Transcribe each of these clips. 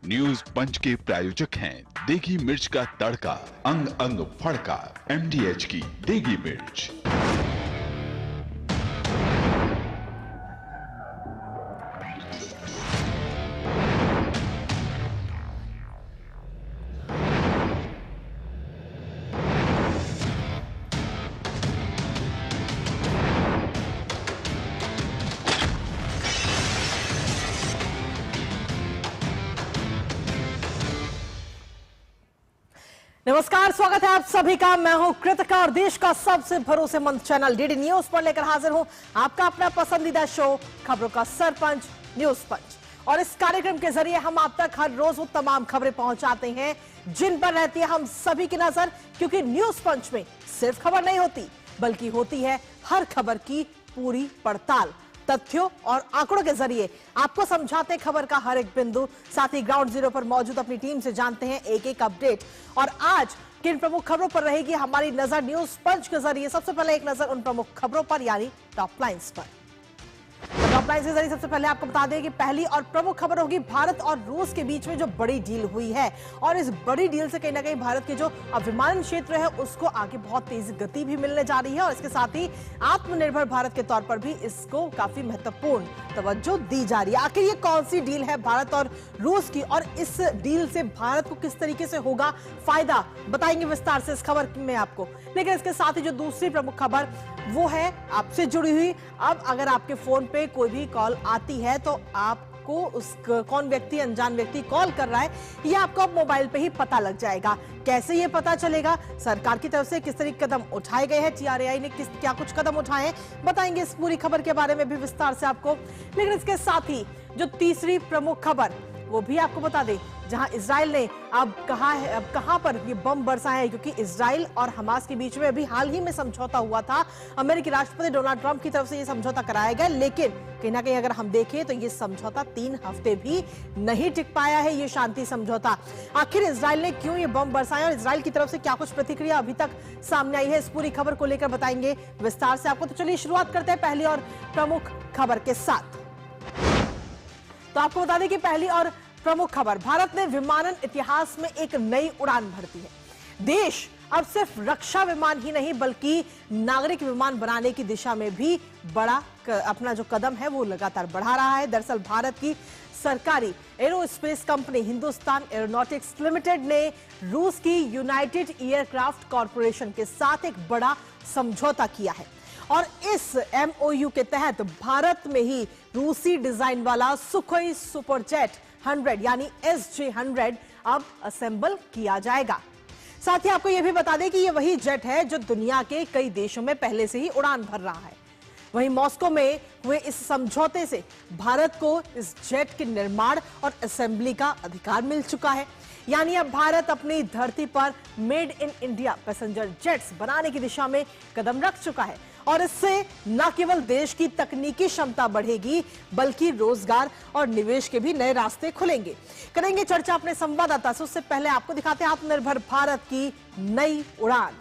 News पंच के प्रायोजक हैं देगी मिर्च का तड़का, अंग अंग फड़का, MDH की देगी मिर्च। नमस्कार, स्वागत है आप सभी का। मैं हूं कृतिका और देश का सबसे भरोसेमंद चैनल डीडी न्यूज पर लेकर हाजिर हूं आपका अपना पसंदीदा शो खबरों का सरपंच न्यूज पंच। और इस कार्यक्रम के जरिए हम आप तक हर रोज वो तमाम खबरें पहुंचाते हैं जिन पर रहती है हम सभी की नजर, क्योंकि न्यूज पंच में सिर्फ खबर नहीं होती बल्कि होती है हर खबर की पूरी पड़ताल। तथ्यों और आंकड़ों के जरिए आपको समझाते खबर का हर एक बिंदु, साथ ही ग्राउंड जीरो पर मौजूद अपनी टीम से जानते हैं एक एक अपडेट। और आज किन प्रमुख खबरों पर रहेगी हमारी नजर न्यूज पंच के जरिए। सबसे पहले एक नजर उन प्रमुख खबरों पर, यानी टॉप लाइंस पर। टॉप लाइंस के जरिए सबसे पहले आपको बता दें कि पहली और प्रमुख खबर होगी भारत और रूस के बीच में जो बड़ी डील हुई है। और इस बड़ी डील से कहीं ना कहीं भारत के जो विमानन क्षेत्र है उसको आगे बहुत तेज गति भी मिलने जा रही है। और इसके साथ ही आत्मनिर्भर भारत के तौर पर भी इसको काफी महत्वपूर्ण तवज्जो दी जा रही है। आखिर ये कौन सी डील है भारत और रूस की, और इस डील से भारत को किस तरीके से होगा फायदा, बताएंगे विस्तार से इस खबर में आपको। लेकिन इसके साथ ही जो दूसरी प्रमुख खबर वो है आपसे जुड़ी हुई। अब अगर आपके फोन पे कोई भी कॉल आती है तो आपको उस कौन व्यक्ति, अनजान व्यक्ति कॉल कर रहा है, ये आपको अब मोबाइल पे ही पता लग जाएगा। कैसे ये पता चलेगा, सरकार की तरफ से किस तरह के कदम उठाए गए हैं, TRAI ने क्या कुछ कदम उठाए हैं, बताएंगे इस पूरी खबर के बारे में भी विस्तार से आपको। लेकिन इसके साथ ही जो तीसरी प्रमुख खबर वो भी आपको बता दें, जहां इजराइल ने अब कहां पर ये बम बरसाए हैं, क्योंकि इजराइल और हमास के बीच में अभी हाल ही में समझौता हुआ था। अमेरिकी राष्ट्रपति डोनाल्ड ट्रंप की तरफ से ये समझौता कराया गया, लेकिन कहीं ना कहीं अगर हम देखें तो ये समझौता 3 हफ्ते भी नहीं टिक पाया है, ये शांति समझौता। आखिर इजराइल ने क्यों ये बम बरसाए और इजराइल की तरफ से क्या कुछ प्रतिक्रिया अभी तक सामने आई है, इस पूरी खबर को लेकर बताएंगे विस्तार से आपको। तो चलिए शुरुआत करते हैं पहली और प्रमुख खबर के साथ। तो आपको बता दें कि पहली और प्रमुख खबर, भारत ने विमानन इतिहास में एक नई उड़ान भर दी है। देश अब सिर्फ रक्षा विमान ही नहीं बल्कि नागरिक विमान बनाने की दिशा में भी बड़ा अपना जो कदम है वो लगातार बढ़ा रहा है। दरअसल भारत की सरकारी aerospace company Hindustan aeronautics limited ने रूस की यूनाइटेड एयरक्राफ्ट कॉरपोरेशन के साथ एक बड़ा समझौता किया है। और इस MOU के तहत भारत में ही रूसी डिजाइन वाला सुखोई सुपरजेट 100 यानी SJ-100 अब असेंबल किया जाएगा। साथ ही आपको यह भी बता दें कि यह वही जेट है जो दुनिया के कई देशों में पहले से ही उड़ान भर रहा है। वहीं मॉस्को में हुए इस समझौते से भारत को इस जेट के निर्माण और असेंबली का अधिकार मिल चुका है। यानी अब भारत अपनी धरती पर made in India passenger jets बनाने की दिशा में कदम रख चुका है। और इससे न केवल देश की तकनीकी क्षमता बढ़ेगी बल्कि रोजगार और निवेश के भी नए रास्ते खुलेंगे। करेंगे चर्चा अपने संवाददाता से, उससे पहले आपको दिखाते हैं आत्मनिर्भर भारत की नई उड़ान।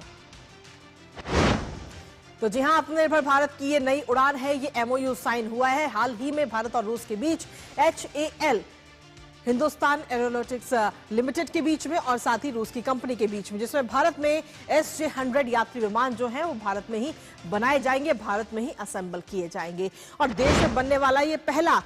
तो जी हां, आत्मनिर्भर भारत की ये नई उड़ान है, ये MOU साइन हुआ है हाल ही में भारत और रूस के बीच, HAL हिंदुस्तान एरोनॉटिक्स लिमिटेड के बीच में और साथ ही रूस की कंपनी के बीच में, जिसमें भारत में SJ-100 यात्री विमान जो हैं वो भारत में ही बनाए जाएंगे, भारत में ही असेंबल किए जाएंगे। और देश में बनने वाला ये पहला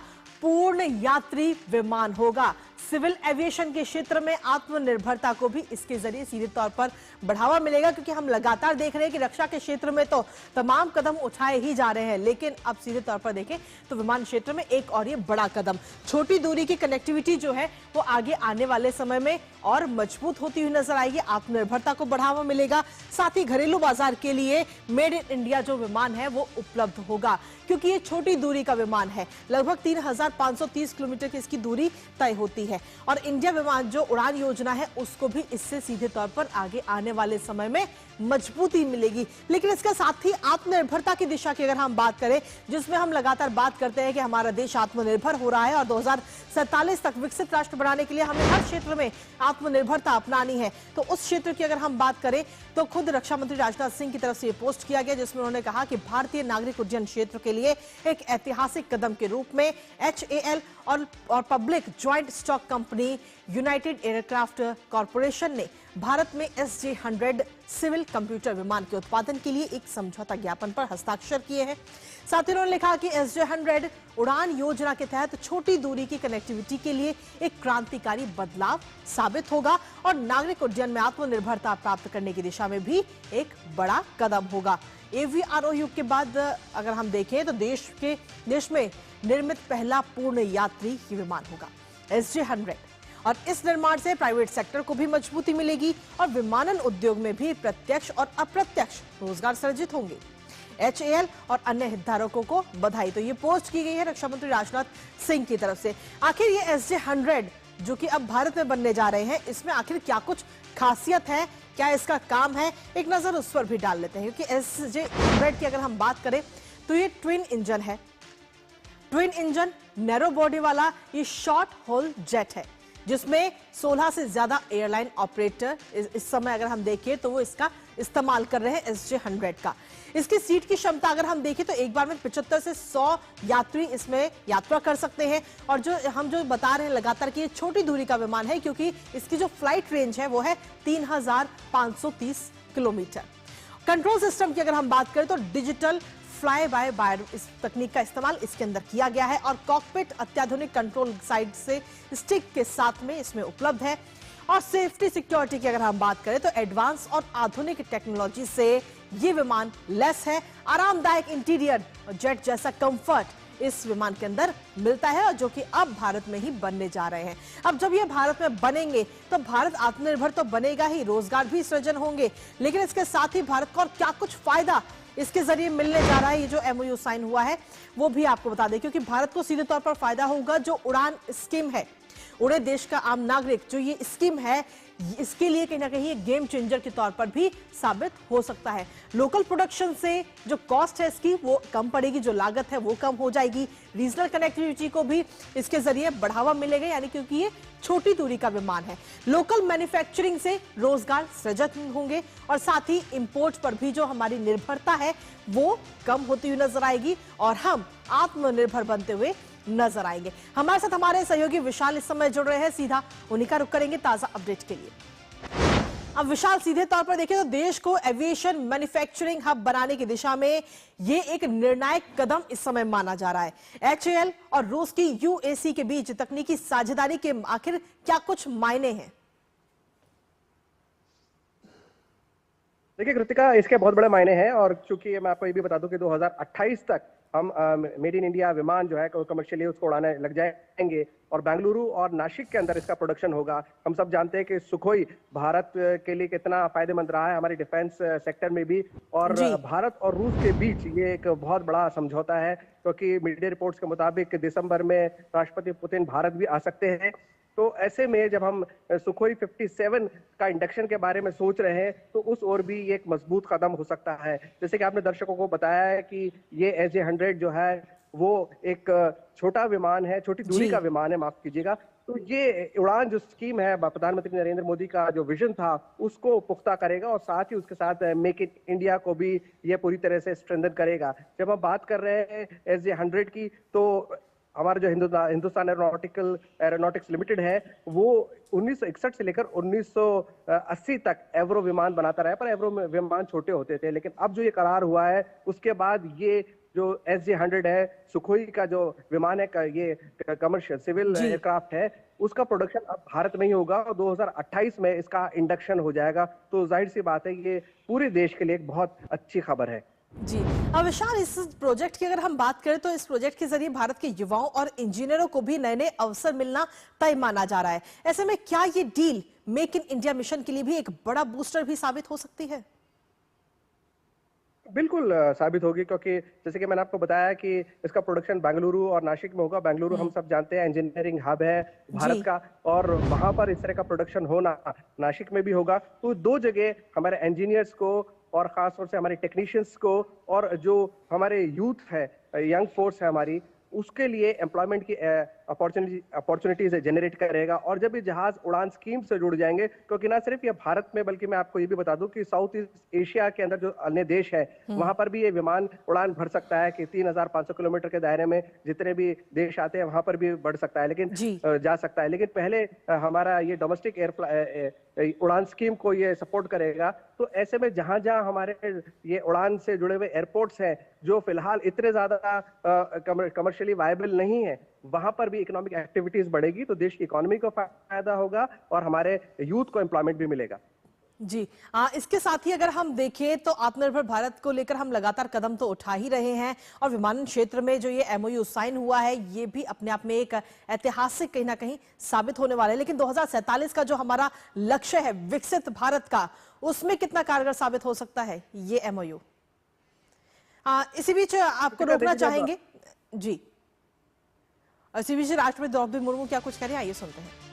पूर्ण यात्री विमान होगा। सिविल एविएशन के क्षेत्र में आत्मनिर्भरता को भी इसके जरिए सीधे तौर पर बढ़ावा मिलेगा, क्योंकि हम लगातार देख रहे हैं कि रक्षा के क्षेत्र में तो तमाम कदम उठाए ही जा रहे हैं, लेकिन अब सीधे तौर पर देखें तो विमान क्षेत्र में एक और ये बड़ा कदम, छोटी दूरी की कनेक्टिविटी जो है वो आगे आने वाले समय में और मजबूत होती हुई नजर आएगी, आत्मनिर्भरता को बढ़ावा मिलेगा। साथ ही घरेलू बाजार के लिए मेड इन इंडिया जो विमान है वो उपलब्ध होगा, क्योंकि ये छोटी दूरी का विमान है, लगभग 3530 किलोमीटर की इसकी दूरी तय होती है। और इंडिया विमान जो उड़ान योजना है उसको भी इससे सीधे तौर पर आगे आने वाले समय में मजबूती मिलेगी। लेकिन इसके साथ ही आत्मनिर्भरता की दिशा की अगर हम बात करें, जिसमें हम लगातार बात करते हैं कि हमारा देश आत्मनिर्भर हो रहा है और 2047 तक विकसित राष्ट्र बनाने के लिए हमें हर क्षेत्र में आत्मनिर्भरता अपनानी है, तो उस क्षेत्र की अगर हम बात करें तो खुद रक्षा मंत्री राजनाथ सिंह की तरफ से ये पोस्ट किया गया, जिसमें उन्होंने कहा कि भारतीय नागरिक उड्डयन क्षेत्र के लिए एक ऐतिहासिक कदम के रूप में HAL और public joint stock company United aircraft corporation ने भारत में SJ-100 सिविल कंप्यूटर विमान के उत्पादन के लिए एक समझौता ज्ञापन पर हस्ताक्षर किए हैं। साथ ही उन्होंने लिखा कि SJ-100 उड़ान योजना के तहत छोटी दूरी की कनेक्टिविटी के लिए एक क्रांतिकारी बदलाव साबित होगा और नागरिक उड्डयन में आत्मनिर्भरता प्राप्त करने की दिशा में भी एक बड़ा कदम होगा। AVROU के बाद अगर हम देखें तो देश में निर्मित पहला पूर्ण यात्री विमान होगा SJ-100, और इस निर्माण से प्राइवेट सेक्टर को भी मजबूती मिलेगी और विमानन उद्योग में भी प्रत्यक्ष और अप्रत्यक्ष रोजगार सृजित होंगे। HAL और अन्य हितधारकों को बधाई। तो ये पोस्ट की गई है रक्षा मंत्री राजनाथ सिंह की तरफ से। आखिर ये SJ-100 जो कि अब भारत में बनने जा रहे हैं, इसमें आखिर क्या कुछ खासियत है, क्या इसका काम है, एक नजर उस पर भी डाल लेते हैं। क्योंकि SJ-100 की अगर हम बात करें तो ये ट्विन इंजन है, ट्विन इंजन नैरो बॉडी वाला ये शॉर्ट होल जेट है, जिसमें 16 से ज्यादा एयरलाइन ऑपरेटर इस समय अगर हम देखें तो वो इसका इस्तेमाल कर रहे हैं SJ-100 का। इसकी सीट की क्षमता अगर हम देखें तो एक बार में 75 से 100 यात्री इसमें यात्रा कर सकते हैं। और जो बता रहे हैं लगातार कि ये छोटी दूरी का विमान है, क्योंकि इसकी जो फ्लाइट रेंज है वो है 3530 किलोमीटर। कंट्रोल सिस्टम की अगर हम बात करें तो डिजिटल फ्लाई बाय वायर इस तकनीक का इस्तेमाल इसके अंदर किया गया है और कॉकपिट अत्याधुनिक कंट्रोल साइड से स्टिक के साथ में इसमें उपलब्ध है। और सेफ्टी सिक्योरिटी की अगर हम बात करें तो एडवांस और आधुनिक टेक्नोलॉजी से ये विमान लेस है। आरामदायक इंटीरियर और जेट जैसा कंफर्ट इस विमान के अंदर मिलता है, और जो कि अब भारत में ही बनने जा रहे हैं। अब जब ये भारत में बनेंगे तो भारत आत्मनिर्भर तो बनेगा ही, रोजगार भी सृजन होंगे, लेकिन इसके साथ ही भारत को और क्या कुछ फायदा इसके जरिए मिलने जा रहा है, ये जो MOU साइन हुआ है वो भी आपको बता दें। क्योंकि भारत को सीधे तौर पर फायदा होगा जो उड़ान स्कीम है, उड़े देश का आम नागरिक जो ये स्कीम है, इसके लिए कहीं ना कहीं एक गेम चेंजर के तौर पर भी साबित हो सकता है। लोकल प्रोडक्शन से जो कॉस्ट है इसकी वो कम पड़ेगी, जो लागत है वो कम हो जाएगी। रीजनल कनेक्टिविटी को भी इसके जरिए बढ़ावा मिलेगा, यानी क्योंकि ये छोटी दूरी का विमान है। लोकल मैन्युफैक्चरिंग से रोजगार सृजित होंगे और साथ ही इंपोर्ट पर भी जो हमारी निर्भरता है वो कम होती हुई नजर आएगी और हम आत्मनिर्भर बनते हुए नजर आएंगे। हमारे साथ हमारे सहयोगी विशाल इस समय जुड़ रहे हैं, सीधा उन्हीं का रुख करेंगे ताजा अपडेट के लिए। अब विशाल, सीधे तौर पर देखें तो देश को एविएशन मैन्युफैक्चरिंग हब बनाने की दिशा में ये एक निर्णायक कदम इस समय माना जा रहा है। HAL और रूस की UAC के बीच तकनीकी साझेदारी के आखिर क्या कुछ मायने हैं? देखिए कृतिका, इसके बहुत बड़े मायने हैं और चूंकि मैं आपको ये भी बता दूं कि 2028 तक हम मेड इन इंडिया विमान जो है कमर्शियली उसको उड़ाने लग जाएंगे और बेंगलुरु और नासिक के अंदर इसका प्रोडक्शन होगा। हम सब जानते हैं कि सुखोई भारत के लिए कितना फायदेमंद रहा है हमारे डिफेंस सेक्टर में भी, और भारत और रूस के बीच ये एक बहुत बड़ा समझौता है, क्योंकि मीडिया रिपोर्ट्स के मुताबिक दिसंबर में राष्ट्रपति पुतिन भारत भी आ सकते हैं। तो ऐसे में जब हम सुखोई 57 का इंडक्शन के बारे में सोच रहे हैं तो उस ओर भी एक मजबूत कदम हो सकता है। जैसे कि आपने दर्शकों को बताया है कि ये SJ-100 जो है वो एक छोटा विमान है, छोटी दूरी का विमान है, माफ कीजिएगा। तो ये उड़ान जो स्कीम है प्रधानमंत्री नरेंद्र मोदी का जो विजन था उसको पुख्ता करेगा और साथ ही उसके साथ मेक इन इंडिया को भी ये पूरी तरह से स्ट्रेंथन करेगा। जब हम बात कर रहे हैं SJ-100 की तो हमारा जो हिंदुस्तान एरोनॉटिक्स लिमिटेड है वो 1961 से लेकर 1980 तक एवरो विमान बनाता रहा है, पर एवरो विमान छोटे होते थे। लेकिन अब जो ये करार हुआ है उसके बाद ये जो SJ-100 है, सुखोई का जो विमान है, ये कमर्शियल सिविल एयरक्राफ्ट है, उसका प्रोडक्शन अब भारत में ही होगा और 2028 में इसका इंडक्शन हो जाएगा। तो जाहिर सी बात है ये पूरे देश के लिए एक बहुत अच्छी खबर है। जी, अब विशाल, इस प्रोजेक्ट की अगर हम बात करें तो इस प्रोजेक्ट के जरिए भारत के युवाओं और इंजीनियरों को भी नए नए अवसर मिलना तय माना जा रहा है। ऐसे में क्या ये deal make in India mission के लिए भी एक बड़ा बूस्टर भी साबित हो सकती है? बिल्कुल साबित होगी, क्योंकि जैसे कि मैंने आपको बताया कि इसका प्रोडक्शन बेंगलुरु और नासिक में होगा। बेंगलुरु हम सब जानते हैं इंजीनियरिंग हब है भारत जी। का, और वहां पर इस तरह का प्रोडक्शन होना नासिक में भी होगा। तो दो जगह हमारे इंजीनियर्स को और खास तौर से हमारे टेक्नीशियंस को और जो हमारे यूथ है, यंग फोर्स है हमारी, उसके लिए एम्प्लॉयमेंट की अपॉर्चुनिटीज जनरेट करेगा। और जब ये जहाज उड़ान स्कीम से जुड़ जाएंगे, क्योंकि ना सिर्फ ये भारत में बल्कि मैं आपको ये भी बता दूं कि साउथ ईस्ट एशिया के अंदर जो अन्य देश है वहां पर भी ये विमान उड़ान भर सकता है कि 3,500 किलोमीटर के दायरे में जितने भी देश आते हैं वहां पर भी बढ़ सकता है, लेकिन जी। जा सकता है। लेकिन पहले हमारा ये डोमेस्टिक उड़ान स्कीम को ये सपोर्ट करेगा। तो ऐसे में जहां जहां हमारे ये उड़ान से जुड़े हुए एयरपोर्ट्स हैं जो फिलहाल इतने ज्यादा कमर्शियली वायबल नहीं है, वहां पर भी इकोनॉमिक एक्टिविटीज बढ़ेगी, तो देश की इकोनॉमी को फायदा होगा और हमारे यूथ को एम्प्लॉयमेंट भी मिलेगा। जी। इसके साथ ही अगर हम देखें तो आत्मनिर्भर भारत को लेकर हम लगातार कदम तो उठा ही रहे हैं, और विमानन क्षेत्र में जो ये एमओयू साइन हुआ है ये भी अपने आप में एक ऐतिहासिक कहीं ना कहीं साबित होने वाला है। लेकिन 2047 का जो हमारा लक्ष्य है विकसित भारत का, उसमें कितना कारगर साबित हो सकता है ये एमओयू? इसी बीच आपको रोकना चाहेंगे जी, इसी बीच राष्ट्रपति द्रौपदी मुर्मू क्या कुछ कह रहे हैं, आइए सुनते हैं।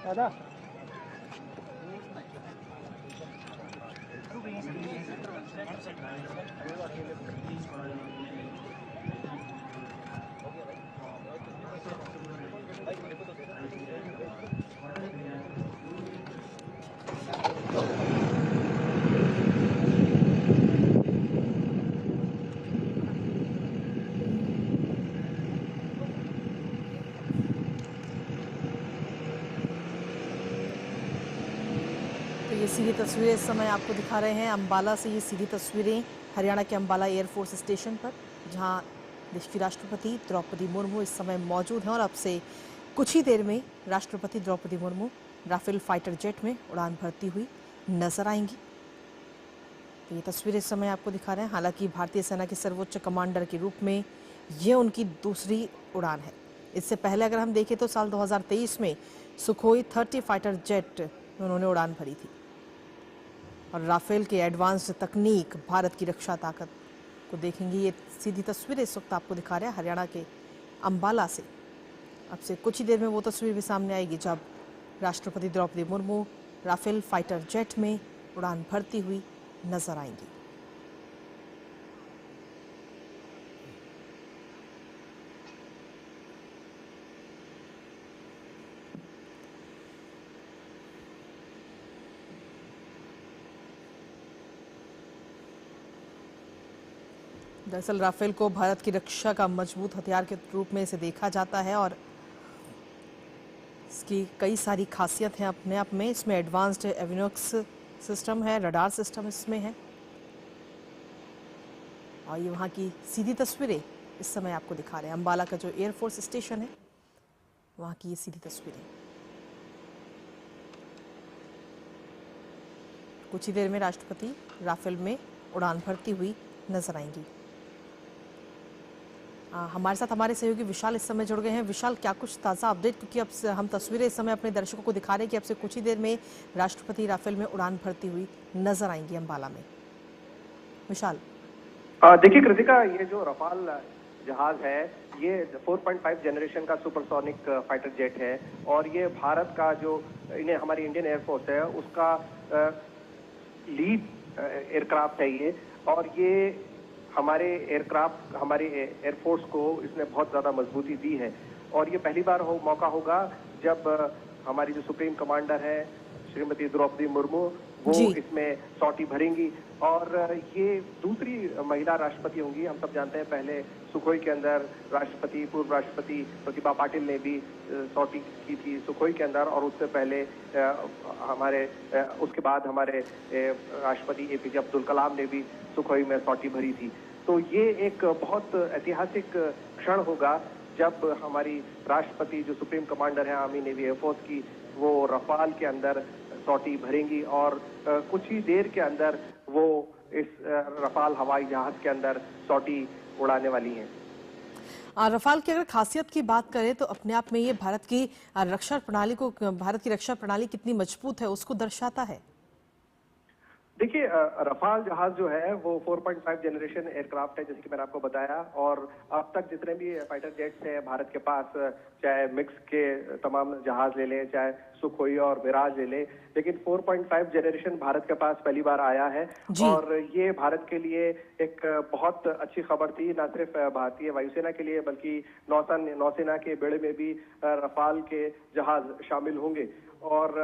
दादा ये सीधी तस्वीरें इस समय आपको दिखा रहे हैं अंबाला से। ये सीधी तस्वीरें हरियाणा के अंबाला एयरफोर्स स्टेशन पर, जहां देश की राष्ट्रपति द्रौपदी मुर्मू इस समय मौजूद हैं, और अब से कुछ ही देर में राष्ट्रपति Draupadi Murmu Rafale fighter jet में उड़ान भरती हुई नजर आएंगी। तो ये तस्वीरें इस समय आपको दिखा रहे हैं। हालांकि भारतीय सेना के सर्वोच्च कमांडर के रूप में ये उनकी दूसरी उड़ान है। इससे पहले अगर हम देखें तो साल 2023 में सुखोई 30 फाइटर जेट में उन्होंने उड़ान भरी थी, और राफेल के एडवांस तकनीक भारत की रक्षा ताकत को देखेंगे। ये सीधी तस्वीर इस वक्त आपको दिखा रहे हैं हरियाणा के अंबाला से। अब से कुछ ही देर में वो तस्वीर भी सामने आएगी जब राष्ट्रपति Draupadi Murmu Rafale fighter jet में उड़ान भरती हुई नजर आएंगी। दरअसल राफेल को भारत की रक्षा का मजबूत हथियार के रूप में इसे देखा जाता है और इसकी कई सारी खासियत हैं अपने आप में। इसमें एडवांस्ड एवियोनिक्स सिस्टम है, रडार सिस्टम इसमें है और ये वहाँ की सीधी तस्वीरें इस समय आपको दिखा रहे हैं। अंबाला का जो एयरफोर्स स्टेशन है वहाँ की ये सीधी तस्वीरें। कुछ ही देर में राष्ट्रपति राफेल में उड़ान भरती हुई नजर आएंगी। हमारे साथ हमारे सहयोगी विशाल इस समय जुड़ गए हैं। विशाल, क्या कुछ ताज़ा अपडेट, क्योंकि अब हम तस्वीरें इस समय अपने दर्शकों को दिखा रहे हैं कि अब से कुछ ही देर में राष्ट्रपति राफेल में उड़ान भरती हुई नजर आएंगी अंबाला में। विशाल, देखिए कृतिका, ये जो रफाल जहाज है ये 4.5 जनरेशन का सुपरसोनिक फाइटर जेट है और ये भारत का जो इन्हें हमारी इंडियन एयरफोर्स है उसका लीड एयरक्राफ्ट है ये। और ये हमारे एयरक्राफ्ट, हमारे एयरफोर्स को इसने बहुत ज़्यादा मजबूती दी है और ये पहली बार मौका होगा जब हमारी जो सुप्रीम कमांडर है श्रीमती द्रौपदी मुर्मू वो इसमें सॉटी भरेंगी और ये दूसरी महिला राष्ट्रपति होंगी। हम सब जानते हैं पहले सुखोई के अंदर राष्ट्रपति, पूर्व राष्ट्रपति प्रतिभा पाटिल ने भी सॉटी की थी सुखोई के अंदर और उससे पहले उसके बाद हमारे राष्ट्रपति एपीजे अब्दुल कलाम ने भी सुखोई में सॉटी भरी थी। तो ये एक बहुत ऐतिहासिक क्षण होगा जब हमारी राष्ट्रपति जो सुप्रीम कमांडर है आर्मी नेवी एयरफोर्स की, वो रफाल के अंदर सॉटी भरेंगी और कुछ ही देर के अंदर वो इस रफाल हवाई जहाज के अंदर सॉटी उड़ाने वाली हैं। रफाल की अगर खासियत की बात करें तो अपने आप में ये भारत की रक्षा प्रणाली कितनी मजबूत है उसको दर्शाता है। देखिए रफाल जहाज जो है वो 4.5 जनरेशन एयरक्राफ्ट है जैसे कि मैंने आपको बताया और अब तक जितने भी फाइटर जेट्स हैं भारत के पास, चाहे मिक्स के तमाम जहाज ले लें, चाहे सुखोई और मिराज ले लें, लेकिन 4.5 जनरेशन भारत के पास पहली बार आया है और ये भारत के लिए एक बहुत अच्छी खबर थी। न सिर्फ भारतीय वायुसेना के लिए बल्कि नौसेना के बेड़े में भी रफाल के जहाज शामिल होंगे। और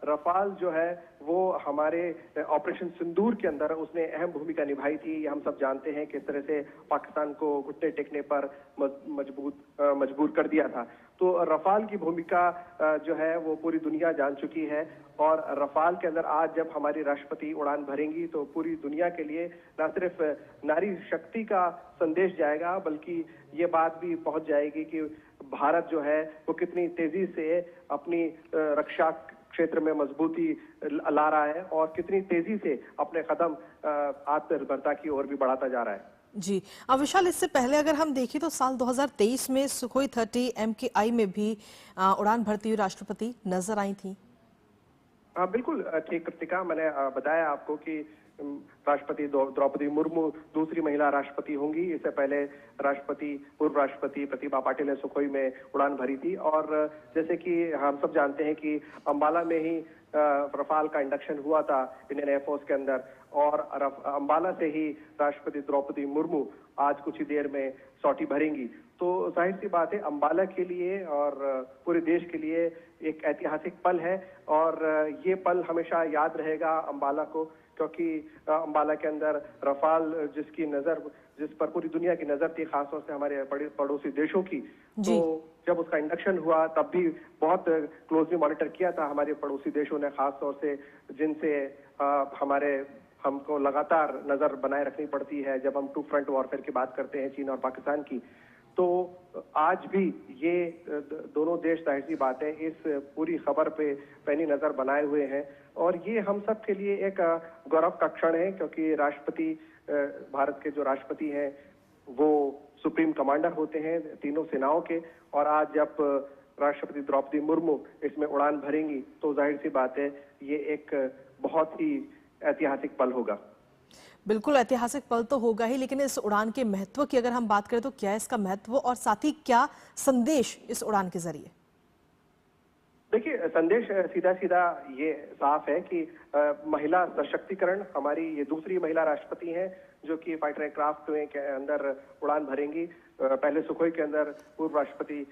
रफाल जो है वो हमारे ऑपरेशन सिंदूर के अंदर उसने अहम भूमिका निभाई थी। हम सब जानते हैं किस तरह से पाकिस्तान को घुटने टेकने पर मजबूर कर दिया था। तो रफाल की भूमिका जो है वो पूरी दुनिया जान चुकी है और रफाल के अंदर आज जब हमारी राष्ट्रपति उड़ान भरेंगी तो पूरी दुनिया के लिए न सिर्फ नारी शक्ति का संदेश जाएगा बल्कि ये बात भी पहुंच जाएगी कि भारत जो है वो कितनी तेजी से अपनी रक्षा क्षेत्र में मजबूती ला रहा है और कितनी तेजी से अपने कदम आत्मनिर्भरता की ओर भी बढ़ाता जा रहा है। जी विशाल, इससे पहले अगर हम देखें तो साल 2023 में सुखोई 30 MKI में भी उड़ान भरती हुई राष्ट्रपति नजर आई थी। हाँ बिल्कुल ठीक कृतिका, मैंने बताया आपको कि राष्ट्रपति द्रौपदी मुर्मू दूसरी महिला राष्ट्रपति होंगी। इससे पहले पूर्व राष्ट्रपति प्रतिभा पाटिल ने सुखोई में उड़ान भरी थी और जैसे कि हम सब जानते हैं कि अंबाला में ही रफाल का इंडक्शन हुआ था इंडियन एयरफोर्स के अंदर और अंबाला से ही राष्ट्रपति द्रौपदी मुर्मू आज कुछ ही देर में सॉटी भरेंगी। तो जाहिर सी बात है अंबाला के लिए और पूरे देश के लिए एक ऐतिहासिक पल है और ये पल हमेशा याद रहेगा अंबाला को, क्योंकि अंबाला के अंदर रफाल जिस पर पूरी दुनिया की नजर थी, खासतौर से हमारे पड़ोसी देशों की, तो जब उसका इंडक्शन हुआ तब भी बहुत क्लोजली मॉनिटर किया था हमारे पड़ोसी देशों ने, खासतौर से जिनसे हमको लगातार नजर बनाए रखनी पड़ती है जब हम टू फ्रंट वॉरफेयर की बात करते हैं, चीन और पाकिस्तान की। तो आज भी ये दोनों देश जाहिर सी बात है इस पूरी खबर पे पैनी नजर बनाए हुए हैं और ये हम सब के लिए एक गौरव का क्षण है, क्योंकि राष्ट्रपति भारत के जो राष्ट्रपति हैं वो सुप्रीम कमांडर होते हैं तीनों सेनाओं के और आज जब राष्ट्रपति द्रौपदी मुर्मू इसमें उड़ान भरेंगी तो जाहिर सी बात है ये एक बहुत ही ऐतिहासिक पल होगा। बिल्कुल ऐतिहासिक पल तो होगा ही, लेकिन इस उड़ान के महत्व की अगर हम बात करें तो क्या है इसका महत्व और साथ ही क्या संदेश इस उड़ान के जरिए? देखिए, संदेश सीधा सीधा ये साफ है कि महिला सशक्तिकरण, हमारी ये दूसरी महिला राष्ट्रपति हैं जो कि फाइटर एयरक्राफ्ट के अंदर उड़ान भरेंगी। पहले सुखोई के अंदर पूर्व राष्ट्रपति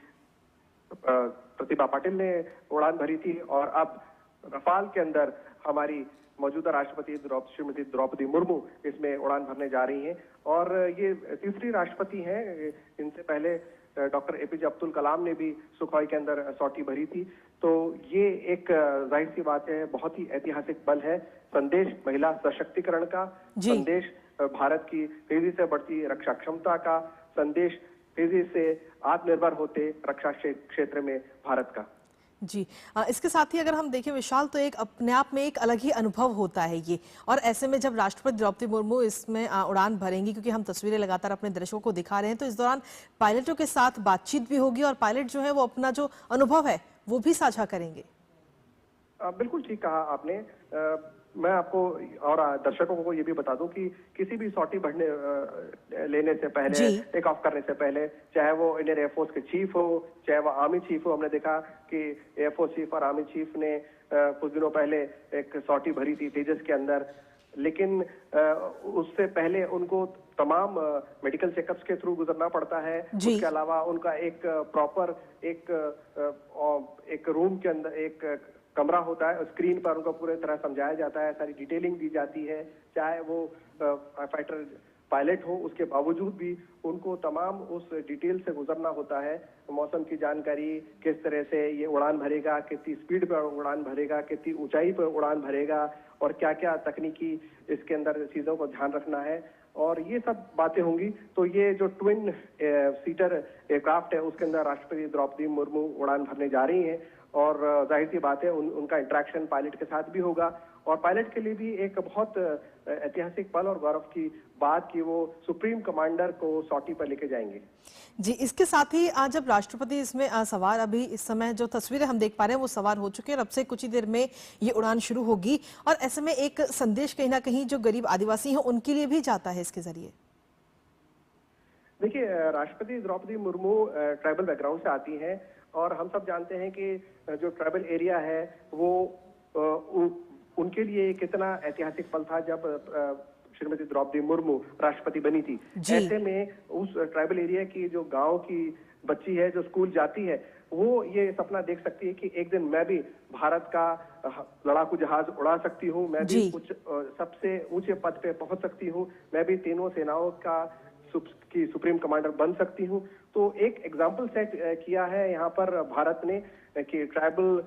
प्रतिभा पाटिल ने उड़ान भरी थी और अब रफाल के अंदर हमारी मौजूदा राष्ट्रपति श्रीमती द्रौपदी मुर्मू इसमें उड़ान भरने जा रही हैं और ये तीसरी राष्ट्रपति हैं। इनसे पहले डॉक्टर एपीजे अब्दुल कलाम ने भी सुखोई के अंदर सॉटी भरी थी। तो ये एक जाहिर सी बात है, बहुत ही ऐतिहासिक पल है। संदेश महिला सशक्तिकरण का, संदेश भारत की तेजी से बढ़ती रक्षा क्षमता का, संदेश तेजी से आत्मनिर्भर होते रक्षा क्षेत्र में भारत का। जी, इसके साथ ही अगर हम देखें विशाल, तो एक अपने आप में एक अलग ही अनुभव होता है ये, और ऐसे में जब राष्ट्रपति द्रौपदी मुर्मू इसमें उड़ान भरेंगी, क्योंकि हम तस्वीरें लगातार अपने दर्शकों को दिखा रहे हैं, तो इस दौरान पायलटों के साथ बातचीत भी होगी और पायलट जो है वो अपना जो अनुभव है वो भी साझा करेंगे। बिल्कुल ठीक कहा आपने। मैं आपको और दर्शकों को ये भी बता दूं कि किसी भी सॉटी बढ़ने लेने से पहले, टेक ऑफ करने से पहले, चाहे वो इंडियन एयरफोर्स के चीफ हो, चाहे वो आर्मी चीफ हो, हमने देखा कि एयरफोर्स चीफ और आर्मी चीफ ने कुछ दिनों पहले एक सॉटी भरी थी तेजस के अंदर, लेकिन उससे पहले उनको तमाम मेडिकल चेकअप्स के थ्रू गुजरना पड़ता है। उसके अलावा उनका एक प्रॉपर एक रूम के अंदर एक कमरा होता है, स्क्रीन पर उनको पूरी तरह समझाया जाता है, सारी डिटेलिंग दी जाती है। चाहे वो फाइटर पायलट हो, उसके बावजूद भी उनको तमाम उस डिटेल से गुजरना होता है। मौसम की जानकारी, किस तरह से ये उड़ान भरेगा, कितनी स्पीड पर उड़ान भरेगा, कितनी ऊंचाई पर उड़ान भरेगा और क्या क्या तकनीकी इसके अंदर चीजों को ध्यान रखना है, और ये सब बातें होंगी। तो ये जो ट्विन सीटर एयरक्राफ्ट है उसके अंदर राष्ट्रपति द्रौपदी मुर्मू उड़ान भरने जा रही हैं और जाहिर सी बात है उनका इंटरेक्शन पायलट के साथ भी होगा और पायलट के लिए भी एक बहुत ऐतिहासिक पल और गौरव की बात कि वो सुप्रीम कमांडर को सॉटी पर लेके जाएंगे। जी, इसके साथ ही आज जब राष्ट्रपति इसमें सवार, अभी इस समय जो तस्वीरें हम देख पा रहे हैं वो सवार हो चुके हैं और अब से कुछ ही देर में ये उड़ान शुरू होगी और ऐसे में एक संदेश कहीं ना कहीं जो गरीब आदिवासी हैं उनके लिए भी जाता है इसके जरिए। देखिए, राष्ट्रपति द्रौपदी मुर्मू ट्राइबल बैकग्राउंड से आती हैं और हम सब जानते हैं कि जो ट्राइबल एरिया है वो उनके लिए कितना ऐतिहासिक पल था जब श्रीमती द्रौपदी मुर्मू राष्ट्रपति बनी थी। ऐसे में उस ट्राइबल एरिया की जो गांव की बच्ची है जो स्कूल जाती है वो ये सपना देख सकती है कि एक दिन मैं भी भारत का लड़ाकू जहाज उड़ा सकती हूँ, मैं भी कुछ सबसे ऊंचे पद पे पहुंच सकती हूँ, मैं भी तीनों सेनाओं की सुप्रीम कमांडर बन सकती हूँ। तो एक एग्जाम्पल सेट किया है यहाँ पर भारत ने कि ट्राइबल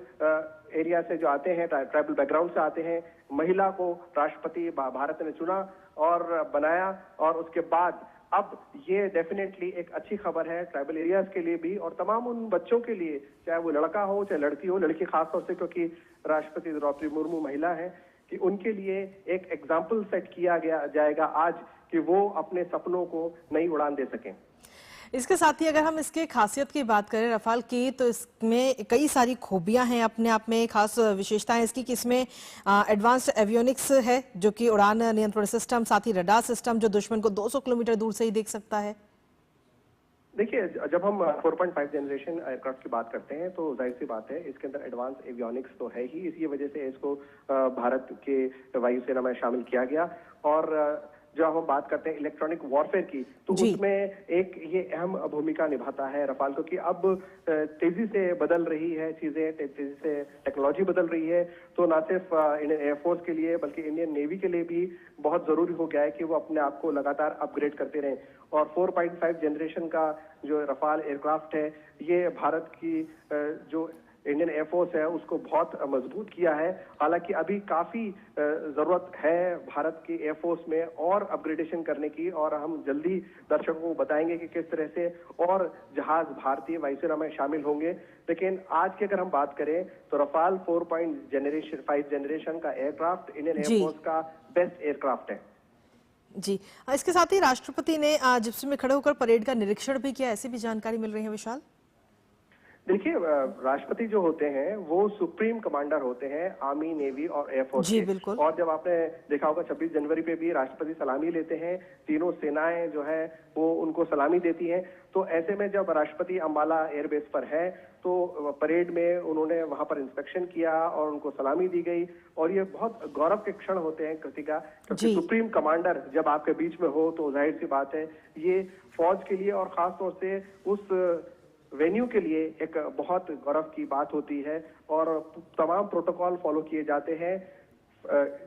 एरिया से जो आते हैं, ट्राइबल बैकग्राउंड से आते हैं, महिला को राष्ट्रपति भारत ने चुना और बनाया और उसके बाद अब ये डेफिनेटली एक अच्छी खबर है ट्राइबल एरियाज के लिए भी और तमाम उन बच्चों के लिए, चाहे वो लड़का हो चाहे लड़की हो, लड़की खासतौर से क्योंकि राष्ट्रपति द्रौपदी मुर्मू महिला है, कि उनके लिए एक एग्जाम्पल सेट किया जाएगा आज कि वो अपने सपनों को नई उड़ान दे सकें। इसके साथ ही अगर हम इसके खासियत की बात करें रफाल की, तो इसमें कई सारी खूबियां हैं अपने आप में, खास विशेषताएं इसकी कि इसमें एडवांस्ड एवियोनिक्स है जो कि उड़ान नियंत्रण सिस्टम, साथ ही रडार सिस्टम जो दुश्मन को 200 किलोमीटर दूर से ही देख सकता है। देखिए, जब हम 4.5 जनरेशन एयरक्राफ्ट की बात करते हैं तो जाहिर सी बात है इसके अंदर एडवांस एवियोनिक्स तो है ही, इसी वजह से इसको भारत के वायुसेना में शामिल किया गया। और जब हम बात करते हैं इलेक्ट्रॉनिक वॉरफेयर की तो उसमें एक ये अहम भूमिका निभाता है रफाल, क्योंकि अब तेजी से बदल रही है चीजें, तेजी से टेक्नोलॉजी बदल रही है, तो ना सिर्फ इंडियन एयरफोर्स के लिए बल्कि इंडियन नेवी के लिए भी बहुत जरूरी हो गया है कि वो अपने आप को लगातार अपग्रेड करते रहें। और 4.5 जनरेशन का जो रफाल एयरक्राफ्ट है ये भारत की जो इंडियन एयरफोर्स है उसको बहुत मजबूत किया है। हालांकि अभी काफी जरूरत है भारत की एयरफोर्स में और अपग्रेडेशन करने की, और हम जल्दी दर्शकों को बताएंगे कि किस तरह से और जहाज भारतीय वायुसेना में शामिल होंगे। लेकिन आज की अगर हम बात करें तो रफाल 4.5 जनरेशन का एयरक्राफ्ट इंडियन एयरफोर्स का बेस्ट एयरक्राफ्ट है। जी, इसके साथ ही राष्ट्रपति ने जिप्सी में खड़े होकर परेड का निरीक्षण भी किया, ऐसी भी जानकारी मिल रही है विशाल। देखिए, राष्ट्रपति जो होते हैं वो सुप्रीम कमांडर होते हैं आर्मी, नेवी और एयरफोर्स जी के। बिल्कुल। और जब आपने देखा होगा 26 जनवरी पे भी राष्ट्रपति सलामी लेते हैं, तीनों सेनाएं जो है वो उनको सलामी देती हैं। तो ऐसे में जब राष्ट्रपति अंबाला एयरबेस पर है तो परेड में उन्होंने वहां पर इंस्पेक्शन किया और उनको सलामी दी गई। और ये बहुत गौरव के क्षण होते हैं कृतिका, क्योंकि सुप्रीम कमांडर जब आपके बीच में हो तो जाहिर सी बात है ये फौज के लिए और खासतौर से उस वेन्यू के लिए एक बहुत गौरव की बात होती है। और तमाम प्रोटोकॉल फॉलो किए जाते हैं।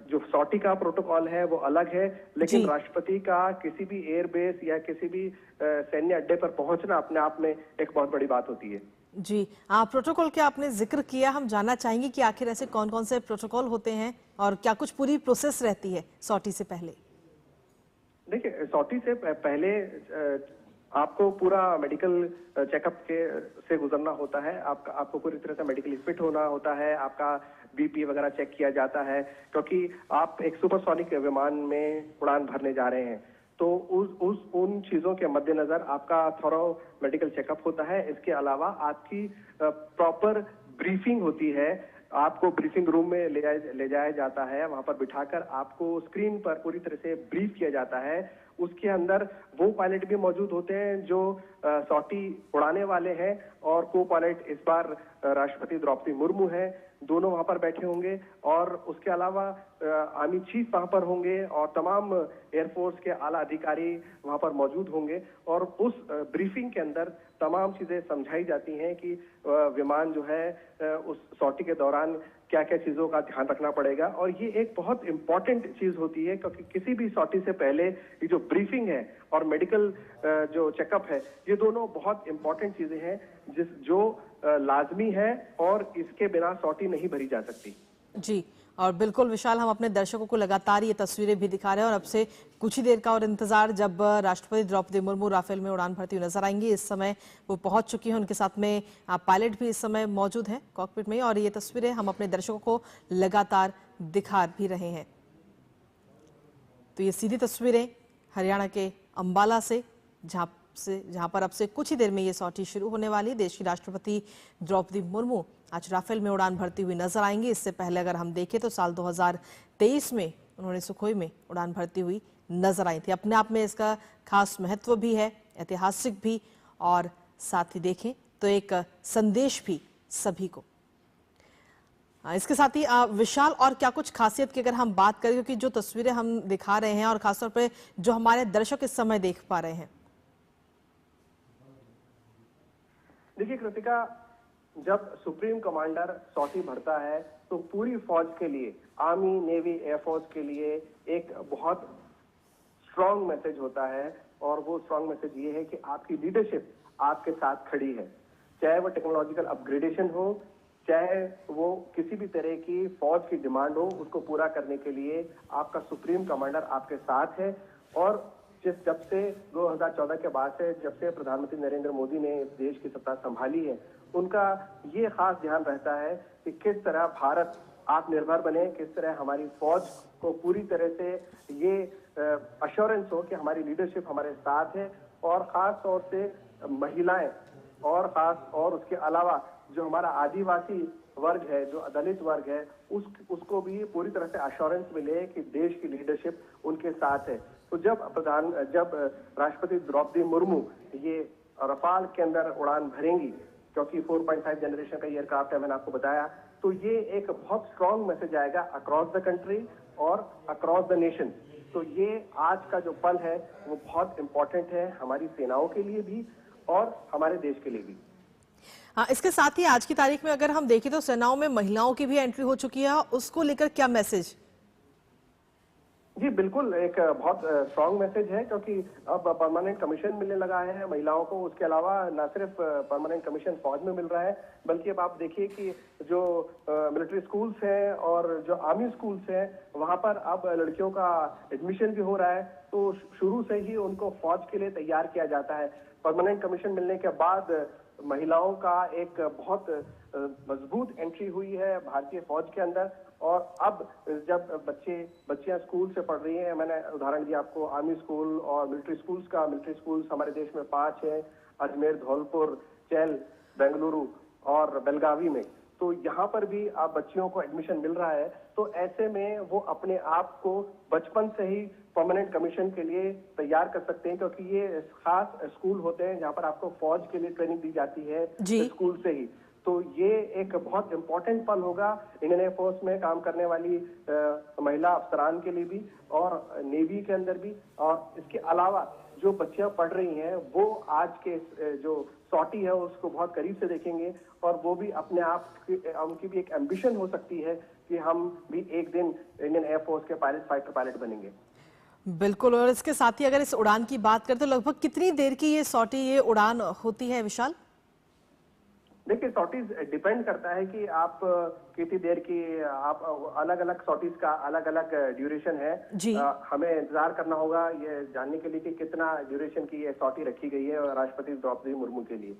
जो सॉटी का प्रोटोकॉल है वो अलग है, लेकिन राष्ट्रपति का किसी भी एयरबेस या किसी भी सैन्य अड्डे पर पहुंचना अपने आप में एक बहुत बड़ी बात होती है। जी, प्रोटोकॉल के आपने जिक्र किया, हम जानना चाहेंगे कि आखिर ऐसे कौन कौन से प्रोटोकॉल होते हैं और क्या कुछ पूरी प्रोसेस रहती है सॉटी से पहले? देखिए, सॉटी से पहले आपको पूरा मेडिकल चेकअप से गुजरना होता है। आपको पूरी तरह से मेडिकली फिट होना होता है। आपका बीपी वगैरह चेक किया जाता है, क्योंकि आप एक सुपरसोनिक विमान में उड़ान भरने जा रहे हैं। तो उन चीजों के मद्देनजर आपका थॉरो मेडिकल चेकअप होता है। इसके अलावा आपकी प्रॉपर ब्रीफिंग होती है। आपको ब्रीफिंग रूम में ले जाया जाता है। वहां पर बिठाकर आपको स्क्रीन पर पूरी तरह से ब्रीफ किया जाता है। उसके अंदर वो पायलट भी मौजूद होते हैं जो सॉटी उड़ाने वाले हैं, और को पायलट इस बार राष्ट्रपति द्रौपदी मुर्मू है। दोनों वहां पर बैठे होंगे। और उसके अलावा आर्मी चीफ वहां पर होंगे और तमाम एयरफोर्स के आला अधिकारी वहां पर मौजूद होंगे। और उस ब्रीफिंग के अंदर तमाम चीजें समझाई जाती हैं कि विमान जो है उस सॉटी के दौरान क्या क्या चीजों का ध्यान रखना पड़ेगा। और ये एक बहुत इंपॉर्टेंट चीज होती है, क्योंकि किसी भी सॉटी से पहले ये जो ब्रीफिंग है और मेडिकल जो चेकअप है, ये दोनों बहुत इंपॉर्टेंट चीजें हैं जो लाजमी है, और इसके बिना सॉटी नहीं भरी जा सकती। जी, और बिल्कुल विशाल, हम अपने दर्शकों को लगातार ये तस्वीरें भी दिखा रहे हैं और अब से कुछ ही देर का और इंतजार, जब राष्ट्रपति द्रौपदी मुर्मू राफेल में उड़ान भरती हुई नजर आएंगी। इस समय वो पहुंच चुकी हैं, उनके साथ में पायलट भी इस समय मौजूद हैं कॉकपिट में, और ये तस्वीरें हम अपने दर्शकों को लगातार दिखा भी रहे हैं। तो ये सीधी तस्वीरें हरियाणा के अंबाला से, जहां पर अब से कुछ ही देर में ये सॉटी शुरू होने वाली। देश की राष्ट्रपति द्रौपदी मुर्मू आज राफेल में उड़ान भरती हुई नजर आएंगी। इससे पहले अगर हम देखें तो साल 2023 में उन्होंने सुखोई में उड़ान भरती हुई नजर आई थी। अपने आप में इसका खास महत्व भी है, ऐतिहासिक भी, और साथ ही देखें तो एक संदेश भी सभी को। इसके साथ ही विशाल, और क्या कुछ खासियत की अगर हम बात करें, क्योंकि जो तस्वीरें हम दिखा रहे हैं और खासतौर पर जो हमारे दर्शक इस समय देख पा रहे हैं। देखिए कृतिका, जब सुप्रीम कमांडर सॉटी भरता है तो पूरी फौज के लिए, आर्मी, नेवी, एयरफोर्स के लिए एक बहुत स्ट्रांग मैसेज होता है। और वो स्ट्रांग मैसेज ये है कि आपकी लीडरशिप आपके साथ खड़ी है। चाहे वो टेक्नोलॉजिकल अपग्रेडेशन हो, चाहे वो किसी भी तरह की फौज की डिमांड हो, उसको पूरा करने के लिए आपका सुप्रीम कमांडर आपके साथ है। और जब से 2014 के बाद से, जब से प्रधानमंत्री नरेंद्र मोदी ने देश की सत्ता संभाली है, उनका ये खास ध्यान रहता है कि किस तरह भारत आत्मनिर्भर बने, किस तरह हमारी फौज को पूरी तरह से ये अश्योरेंस हो कि हमारी लीडरशिप हमारे साथ है। और खास तौर से महिलाएं, और उसके अलावा जो हमारा आदिवासी वर्ग है, जो दलित वर्ग है, उसको भी पूरी तरह से अश्योरेंस मिले कि देश की लीडरशिप उनके साथ है। तो जब राष्ट्रपति द्रौपदी मुर्मू ये रफाल के अंदर उड़ान भरेंगी, क्योंकि 4.5 जनरेशन का एयरक्राफ्ट है, मैंने आपको बताया, तो ये एक बहुत स्ट्रांग मैसेज आएगा अक्रॉस द कंट्री और अक्रॉस द नेशन। तो ये आज का जो पल है वो बहुत इंपॉर्टेंट है हमारी सेनाओं के लिए भी और हमारे देश के लिए भी। इसके साथ ही आज की तारीख में अगर हम देखें तो सेनाओं में महिलाओं की भी एंट्री हो चुकी है, उसको लेकर क्या मैसेज? जी बिल्कुल, एक बहुत स्ट्रांग मैसेज है, क्योंकि अब परमानेंट कमीशन मिलने लगा है महिलाओं को। उसके अलावा न सिर्फ परमानेंट कमीशन फौज में मिल रहा है, बल्कि अब आप देखिए कि जो मिलिट्री स्कूल्स हैं और जो आर्मी स्कूल्स हैं, वहां पर अब लड़कियों का एडमिशन भी हो रहा है। तो शुरू से ही उनको फौज के लिए तैयार किया जाता है। परमानेंट कमीशन मिलने के बाद महिलाओं का एक बहुत मजबूत एंट्री हुई है भारतीय फौज के अंदर। और अब जब बच्चियां स्कूल से पढ़ रही हैं, मैंने उदाहरण दिया आपको आर्मी स्कूल और मिलिट्री स्कूल्स का। मिलिट्री स्कूल्स हमारे देश में 5 हैं, अजमेर, धौलपुर, चैल, बेंगलुरु और बेलगावी में, तो यहाँ पर भी आप बच्चियों को एडमिशन मिल रहा है। तो ऐसे में वो अपने आप को बचपन से ही परमानेंट कमीशन के लिए तैयार कर सकते हैं, क्योंकि ये खास स्कूल होते हैं जहाँ पर आपको फौज के लिए ट्रेनिंग दी जाती है जी। स्कूल से ही। तो ये एक बहुत इंपॉर्टेंट पल होगा इंडियन एयरफोर्स में काम करने वाली महिला अफसरान के लिए भी और नेवी के अंदर भी। और इसके अलावा जो बच्चियां पढ़ रही हैं वो आज के जो सॉटी है उसको बहुत करीब से देखेंगे और वो भी अपने आप उनकी भी एक एम्बिशन हो सकती है कि हम भी एक दिन इंडियन एयरफोर्स के फाइटर पायलट बनेंगे। बिल्कुल। और इसके साथ ही अगर इस उड़ान की बात करें तो लगभग कितनी देर की ये सॉटी, ये उड़ान होती है विशाल? देखिए, सॉटीज डिपेंड करता है कि आप कितनी देर की, आप अलग अलग सॉटीज का अलग अलग ड्यूरेशन है जी। हमें इंतजार करना होगा ये जानने के लिए कि कितना ड्यूरेशन की ये सॉटी रखी गई है राष्ट्रपति द्रौपदी मुर्मू के लिए।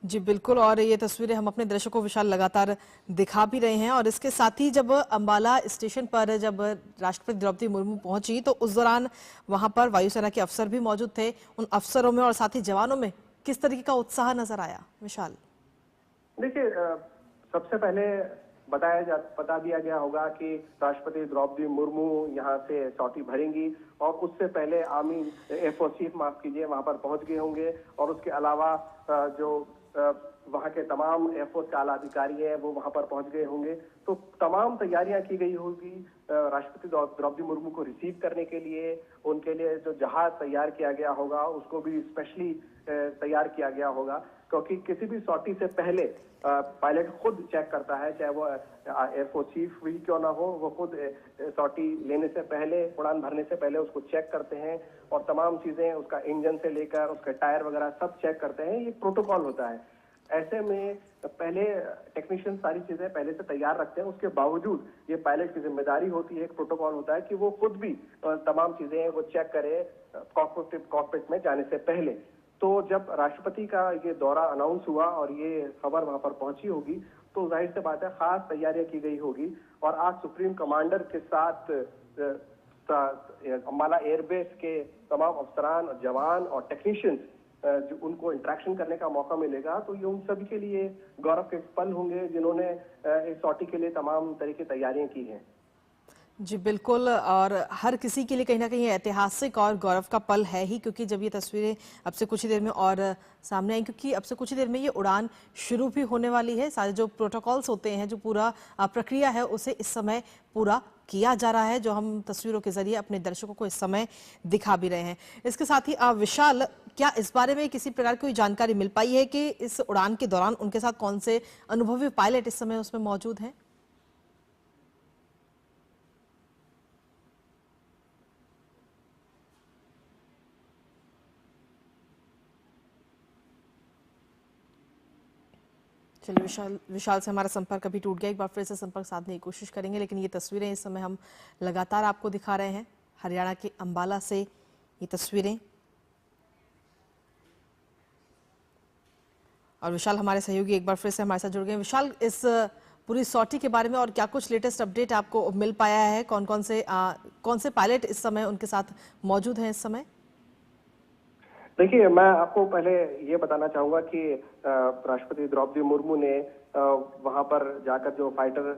जी बिल्कुल। और ये तस्वीरें हम अपने दर्शकों को विशाल लगातार दिखा भी रहे हैं। और इसके साथ ही जब अंबाला स्टेशन पर जब राष्ट्रपति द्रौपदी मुर्मू पहुंची तो उस दौरान वहां पर वायुसेना के अफसर भी मौजूद थे। उन अफसरों में और साथ ही जवानों में किस तरीके का उत्साह नजर आया विशाल? देखिए, सबसे पहले बता दिया गया होगा कि राष्ट्रपति द्रौपदी मुर्मू यहाँ से सॉटी भरेंगी और उससे पहले आर्मी एयरफोर्स चीफ, माफ कीजिए, वहां पर पहुंच गए होंगे। और उसके अलावा जो वहां के तमाम एयरफोर्स के आला अधिकारी है वो वहां पर पहुंच गए होंगे। तो तमाम तैयारियां की गई होगी राष्ट्रपति द्रौपदी मुर्मू को रिसीव करने के लिए। उनके लिए जो जहाज तैयार किया गया होगा उसको भी स्पेशली तैयार किया गया होगा, क्योंकि किसी भी सॉटी से पहले पायलट खुद चेक करता है, चाहे वो एयरफोर्स चीफ भी क्यों ना हो, वो खुद सॉटी लेने से पहले, उड़ान भरने से पहले उसको चेक करते हैं और तमाम चीजें, उसका इंजन से लेकर उसके टायर वगैरह सब चेक करते हैं। ये प्रोटोकॉल होता है। ऐसे में पहले टेक्नीशियन सारी चीजें पहले से तैयार रखते हैं। उसके बावजूद ये पायलट की जिम्मेदारी होती है, एक प्रोटोकॉल होता है कि वो खुद भी तमाम चीजें वो चेक करे कॉकपिट में जाने से पहले। तो जब राष्ट्रपति का ये दौरा अनाउंस हुआ और ये खबर वहां पर पहुंची होगी तो जाहिर सी बात है खास तैयारियां की गई होगी। और आज सुप्रीम कमांडर के साथ अंबाला एयरबेस के तमाम अफसरान, जवान और टेक्नीशियंस जो उनको इंटरेक्शन करने का मौका मिलेगा, तो ये उन सभी के लिए गौरव के पल होंगे जिन्होंने इस सॉटी के लिए तमाम तरह की तैयारियां की हैं। जी बिल्कुल। और हर किसी के लिए कहीं ना कहीं ऐतिहासिक और गौरव का पल है ही, क्योंकि जब ये तस्वीरें अब से कुछ ही देर में और सामने आई, क्योंकि अब से कुछ ही देर में ये उड़ान शुरू भी होने वाली है। सारे जो प्रोटोकॉल्स होते हैं, जो पूरा प्रक्रिया है, उसे इस समय पूरा किया जा रहा है, जो हम तस्वीरों के जरिए अपने दर्शकों को इस समय दिखा भी रहे हैं। इसके साथ ही विशाल, क्या इस बारे में किसी प्रकार की कोई जानकारी मिल पाई है कि इस उड़ान के दौरान उनके साथ कौन से अनुभवी पायलट इस समय उसमें मौजूद हैं? चलिए विशाल से हमारा संपर्क अभी टूट गया। एक बार फिर से संपर्क साधने की कोशिश करेंगे, लेकिन ये तस्वीरें इस समय हम लगातार आपको दिखा रहे हैं हरियाणा के अंबाला से ये तस्वीरें। और विशाल हमारे सहयोगी एक बार फिर से हमारे साथ जुड़ गए। विशाल, इस पूरी सॉटी के बारे में और क्या कुछ लेटेस्ट अपडेट आपको मिल पाया है? कौन से पायलट इस समय उनके साथ मौजूद हैं इस समय? देखिए, मैं आपको पहले ये बताना चाहूंगा कि राष्ट्रपति द्रौपदी मुर्मू ने वहां पर जाकर जो फाइटर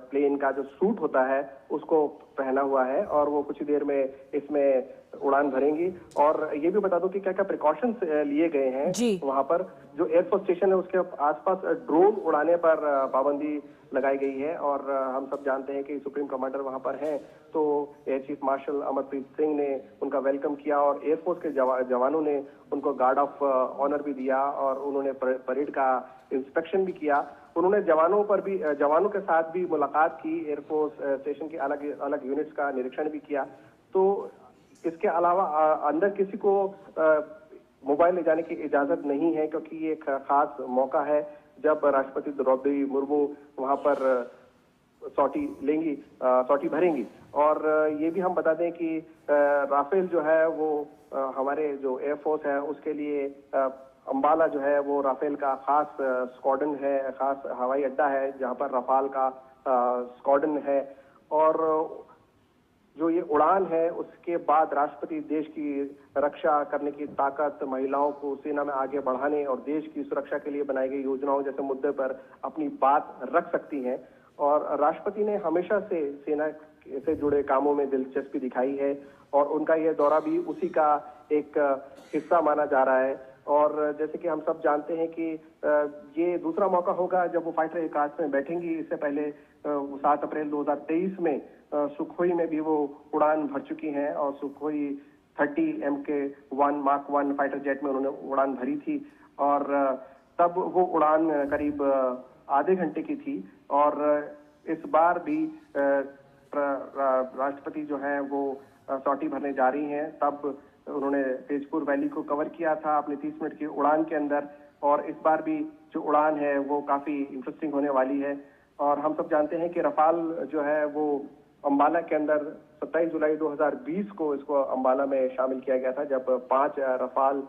प्लेन का जो सूट होता है उसको पहना हुआ है और वो कुछ ही देर में इसमें उड़ान भरेंगी। और ये भी बता दूं कि क्या क्या प्रिकॉशंस लिए गए हैं वहां पर। जो एयरफोर्स स्टेशन है उसके आसपास ड्रोन उड़ाने पर पाबंदी लगाई गई है और हम सब जानते हैं कि सुप्रीम कमांडर वहां पर हैं, तो air chief marshal Amarpreet Singh ने उनका वेलकम किया और एयरफोर्स के जवानों ने उनको गार्ड ऑफ ऑनर भी दिया और उन्होंने परेड का इंस्पेक्शन भी किया। उन्होंने जवानों के साथ भी मुलाकात की, एयरफोर्स स्टेशन के अलग अलग यूनिट्स का निरीक्षण भी किया। तो इसके अलावा अंदर किसी को मोबाइल ले जाने की इजाजत नहीं है, क्योंकि ये एक खास मौका है जब राष्ट्रपति द्रौपदी मुर्मू वहां पर सॉटी भरेंगी। और ये भी हम बता दें कि राफेल जो है वो हमारे जो एयरफोर्स है उसके लिए अंबाला जो है वो राफेल का खास स्क्वाड्रन है, खास हवाई अड्डा है जहां पर रफाल का स्क्वाड्रन है। और जो ये उड़ान है उसके बाद राष्ट्रपति देश की रक्षा करने की ताकत, महिलाओं को सेना में आगे बढ़ाने और देश की सुरक्षा के लिए बनाई गई योजनाओं जैसे मुद्दे पर अपनी बात रख सकती हैं। और राष्ट्रपति ने हमेशा से सेना से जुड़े कामों में दिलचस्पी दिखाई है और उनका यह दौरा भी उसी का एक हिस्सा माना जा रहा है। और जैसे कि हम सब जानते हैं कि ये दूसरा मौका होगा जब वो फाइटर एयरक्राफ्ट में बैठेंगी। इससे पहले 7 अप्रैल 2023 में सुखोई में भी वो उड़ान भर चुकी हैं और Sukhoi 30 MK-1 mark 1 fighter jet में उन्होंने उड़ान भरी थी और तब वो उड़ान करीब आधे घंटे की थी। और इस बार भी राष्ट्रपति जो है वो सॉटी भरने जा रही हैं। तब उन्होंने तेजपुर वैली को कवर किया था अपने 30 मिनट की उड़ान के अंदर और इस बार भी जो उड़ान है वो काफी इंटरेस्टिंग होने वाली है। और हम सब जानते हैं कि रफाल जो है वो अंबाला के अंदर 27 जुलाई 2020 को इसको अंबाला में शामिल किया गया था जब 5 रफाल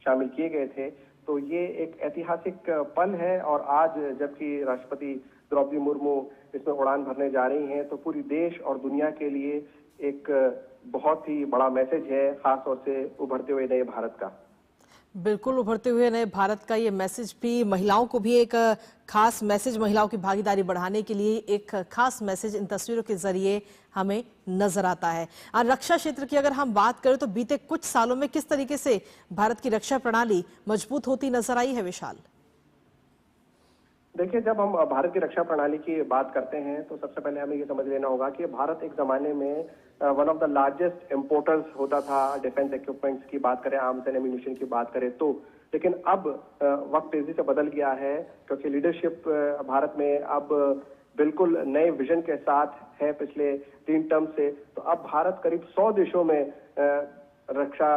शामिल किए गए थे। तो ये एक ऐतिहासिक पल है और आज जबकि राष्ट्रपति द्रौपदी मुर्मू इसमें उड़ान भरने जा रही हैं तो पूरी देश और दुनिया के लिए एक बहुत ही बड़ा मैसेज है, खास तौर से उभरते हुए नए भारत का। बिल्कुल, उभरते हुए नए भारत का ये मैसेज भी महिलाओं को भी एक खास मैसेज, महिलाओं की भागीदारी बढ़ाने के लिए एक खास मैसेज इन तस्वीरों के जरिए हमें नजर आता है। और रक्षा क्षेत्र की अगर हम बात करें तो बीते कुछ सालों में किस तरीके से भारत की रक्षा प्रणाली मजबूत होती नजर आई है विशाल? देखिए, जब हम भारत की रक्षा प्रणाली की बात करते हैं तो सबसे पहले हमें ये समझ लेना होगा कि भारत एक जमाने में one of the largest importers होता था डिफेंस इक्विपमेंट्स की बात करें, आर्म्स एंड एम्यूनिशन की बात करें तो। लेकिन अब वक्त तेजी से बदल गया है क्योंकि लीडरशिप भारत में अब बिल्कुल नए विजन के साथ है पिछले 3 टर्म से। तो अब भारत करीब 100 देशों में रक्षा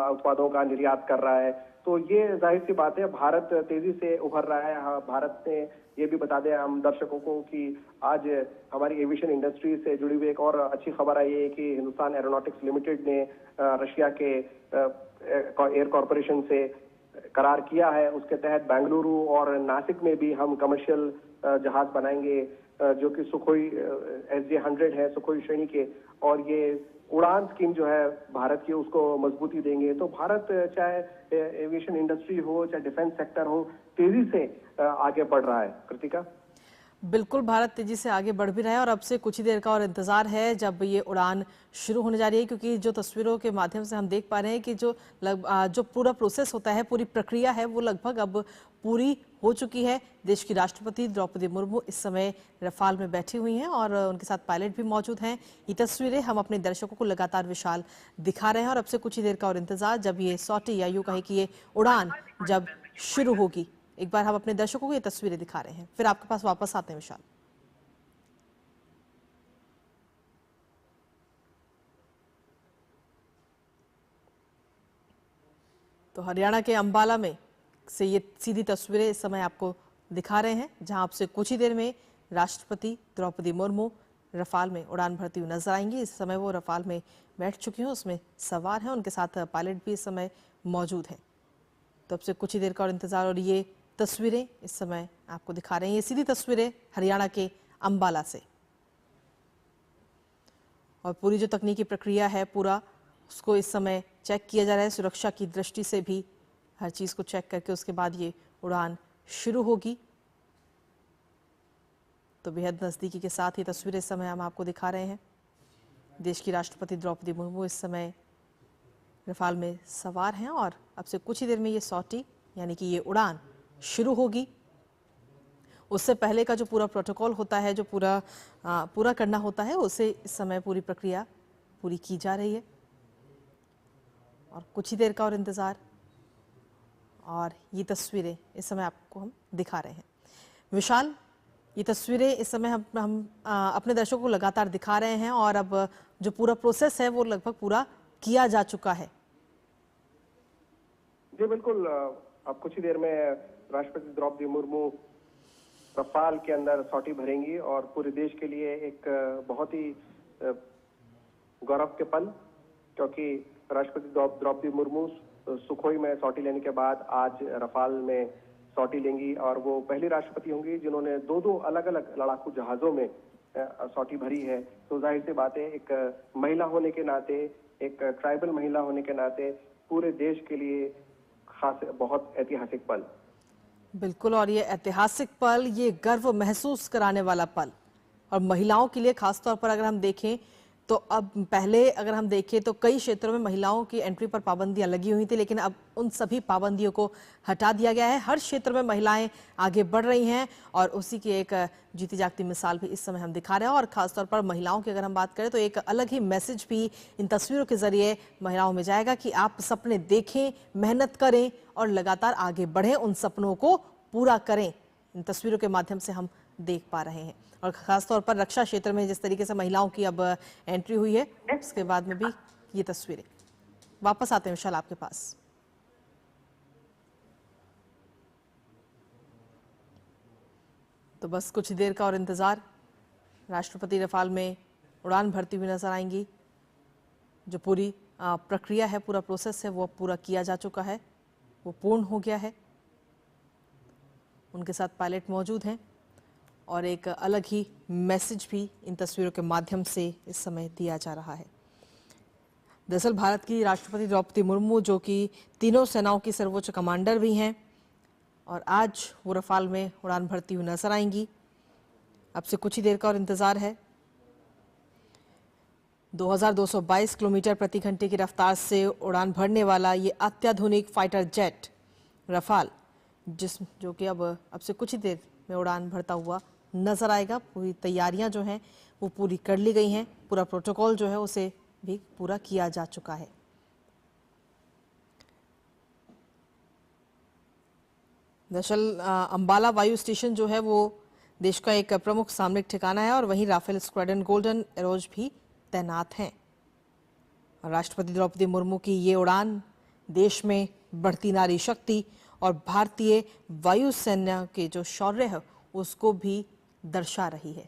उत्पादों का निर्यात कर रहा है। तो ये जाहिर सी बात है, भारत तेजी से उभर रहा है। हाँ, भारत ने ये भी बता दें हम दर्शकों को कि आज हमारी एविएशन इंडस्ट्री से जुड़ी हुई एक और अच्छी खबर आई है कि हिंदुस्तान एरोनॉटिक्स लिमिटेड ने रशिया के एयर कॉरपोरेशन से करार किया है। उसके तहत बेंगलुरु और नासिक में भी हम कमर्शियल जहाज बनाएंगे जो कि सुखोई SJ-100 है, सुखोई श्रेणी के। और ये उड़ान स्कीम जो है भारत की उसको मजबूती देंगे। तो भारत चाहे एविएशन इंडस्ट्री हो चाहे डिफेंस सेक्टर हो, तेजी से आगे बढ़ रहा है। कृतिका, बिल्कुल, भारत तेजी से आगे बढ़ भी रहा है और अब से कुछ ही देर का और इंतजार है जब ये उड़ान शुरू होने जा रही है, क्योंकि जो तस्वीरों के माध्यम से हम देख पा रहे हैं कि जो पूरा प्रोसेस होता है, पूरी प्रक्रिया है वो लगभग अब पूरी हो चुकी है। देश की राष्ट्रपति द्रौपदी मुर्मू इस समय रफाल में बैठी हुई हैं और उनके साथ पायलट भी मौजूद हैं। ये तस्वीरें हम अपने दर्शकों को लगातार विशाल दिखा रहे हैं और अब से कुछ ही देर का और इंतजार जब ये सॉटी या यूं कहें कि ये उड़ान जब शुरू होगी। एक बार हम अपने दर्शकों को ये तस्वीरें दिखा रहे हैं, फिर आपके पास वापस आते हैं विशाल। तो हरियाणा के अंबाला में से ये सीधी तस्वीरें इस समय आपको दिखा रहे हैं, जहां आपसे कुछ ही देर में राष्ट्रपति द्रौपदी मुर्मू रफाल में उड़ान भरती हुई नजर आएंगी। इस समय वो रफाल में बैठ चुकी हैं, उसमें सवार हैं, उनके साथ पायलट भी इस समय मौजूद हैं। तो अब से कुछ ही देर का और इंतजार, और ये तस्वीरें इस समय आपको दिखा रहे हैं, ये सीधी तस्वीरें हरियाणा के अंबाला से। और पूरी जो तकनीकी प्रक्रिया है पूरा उसको इस समय चेक किया जा रहा है, सुरक्षा की दृष्टि से भी हर चीज को चेक करके उसके बाद ये उड़ान शुरू होगी। तो बेहद नजदीकी के साथ ये तस्वीरें इस समय हम आपको दिखा रहे हैं। देश की राष्ट्रपति द्रौपदी मुर्मू इस समय रफाल में सवार हैं और अब से कुछ ही देर में ये सॉटी यानी कि ये उड़ान शुरू होगी। उससे पहले का जो पूरा प्रोटोकॉल होता है, जो पूरा करना होता है, उसे इस समय पूरी प्रक्रिया पूरी की जा रही है और कुछ ही देर का और इंतजार। और ये तस्वीरें इस समय आपको हम दिखा रहे हैं विशाल। ये तस्वीरें इस समय हम अपने दर्शकों को लगातार दिखा रहे हैं और अब जो पूरा प्रोसेस है वो लगभग पूरा किया जा चुका है। जी बिल्कुल, अब कुछ ही देर में राष्ट्रपति द्रौपदी मुर्मू रफाल के अंदर सॉटी भरेंगी और पूरे देश के लिए एक बहुत ही गौरव के पल, क्योंकि राष्ट्रपति द्रौपदी मुर्मू सुखोई में सॉटी लेने के बाद आज रफाल में सॉटी लेंगी और वो पहली राष्ट्रपति होंगी जिन्होंने 2 अलग अलग लड़ाकू जहाजों में सौटी भरी है। तो जाहिर सी बात है, एक महिला होने के नाते, एक ट्राइबल महिला होने के नाते पूरे देश के लिए खास बहुत ऐतिहासिक पल। बिल्कुल, और ये ऐतिहासिक पल, ये गर्व महसूस कराने वाला पल, और महिलाओं के लिए खासतौर पर अगर हम देखें तो अब पहले अगर हम देखें तो कई क्षेत्रों में महिलाओं की एंट्री पर पाबंदियां लगी हुई थी, लेकिन अब उन सभी पाबंदियों को हटा दिया गया है। हर क्षेत्र में महिलाएं आगे बढ़ रही हैं और उसी की एक जीती जागती मिसाल भी इस समय हम दिखा रहे हैं। और खासतौर पर महिलाओं की अगर हम बात करें तो एक अलग ही मैसेज भी इन तस्वीरों के जरिए महिलाओं में जाएगा कि आप सपने देखें, मेहनत करें और लगातार आगे बढ़ें, उन सपनों को पूरा करें। इन तस्वीरों के माध्यम से हम देख पा रहे हैं। और खासतौर पर रक्षा क्षेत्र में जिस तरीके से महिलाओं की अब एंट्री हुई है, उसके बाद में भी ये तस्वीरें। वापस आते हैं विशाल आपके पास। तो बस कुछ देर का और इंतजार। राष्ट्रपति रफाल में उड़ान भरती हुई नजर आएंगी। जो पूरी प्रक्रिया है, पूरा प्रोसेस है, वो पूरा किया जा चुका है, वो पूर्ण हो गया है। उनके साथ पायलट मौजूद हैं और एक अलग ही मैसेज भी इन तस्वीरों के माध्यम से इस समय दिया जा रहा है। दरअसल भारत की राष्ट्रपति द्रौपदी मुर्मू, जो कि तीनों सेनाओं की सर्वोच्च कमांडर भी हैं, और आज वो रफाल में उड़ान भरती हुई नजर आएंगी। अब से कुछ ही देर का और इंतजार है। 2222 किलोमीटर प्रति घंटे की रफ्तार से उड़ान भरने वाला ये अत्याधुनिक फाइटर जेट रफाल, जो कि अब से कुछ ही देर में उड़ान भरता हुआ नजर आएगा। पूरी तैयारियां जो हैं वो पूरी कर ली गई हैं। पूरा प्रोटोकॉल जो है उसे भी पूरा किया जा चुका है। दरअसल अंबाला वायु स्टेशन जो है वो देश का एक प्रमुख सामरिक ठिकाना है और वहीं राफेल स्क्वाड्रन गोल्डन एरोज भी तैनात हैं। राष्ट्रपति द्रौपदी मुर्मू की ये उड़ान देश में बढ़ती नारी शक्ति और भारतीय वायुसेना के जो शौर्य है उसको भी दर्शा रही है।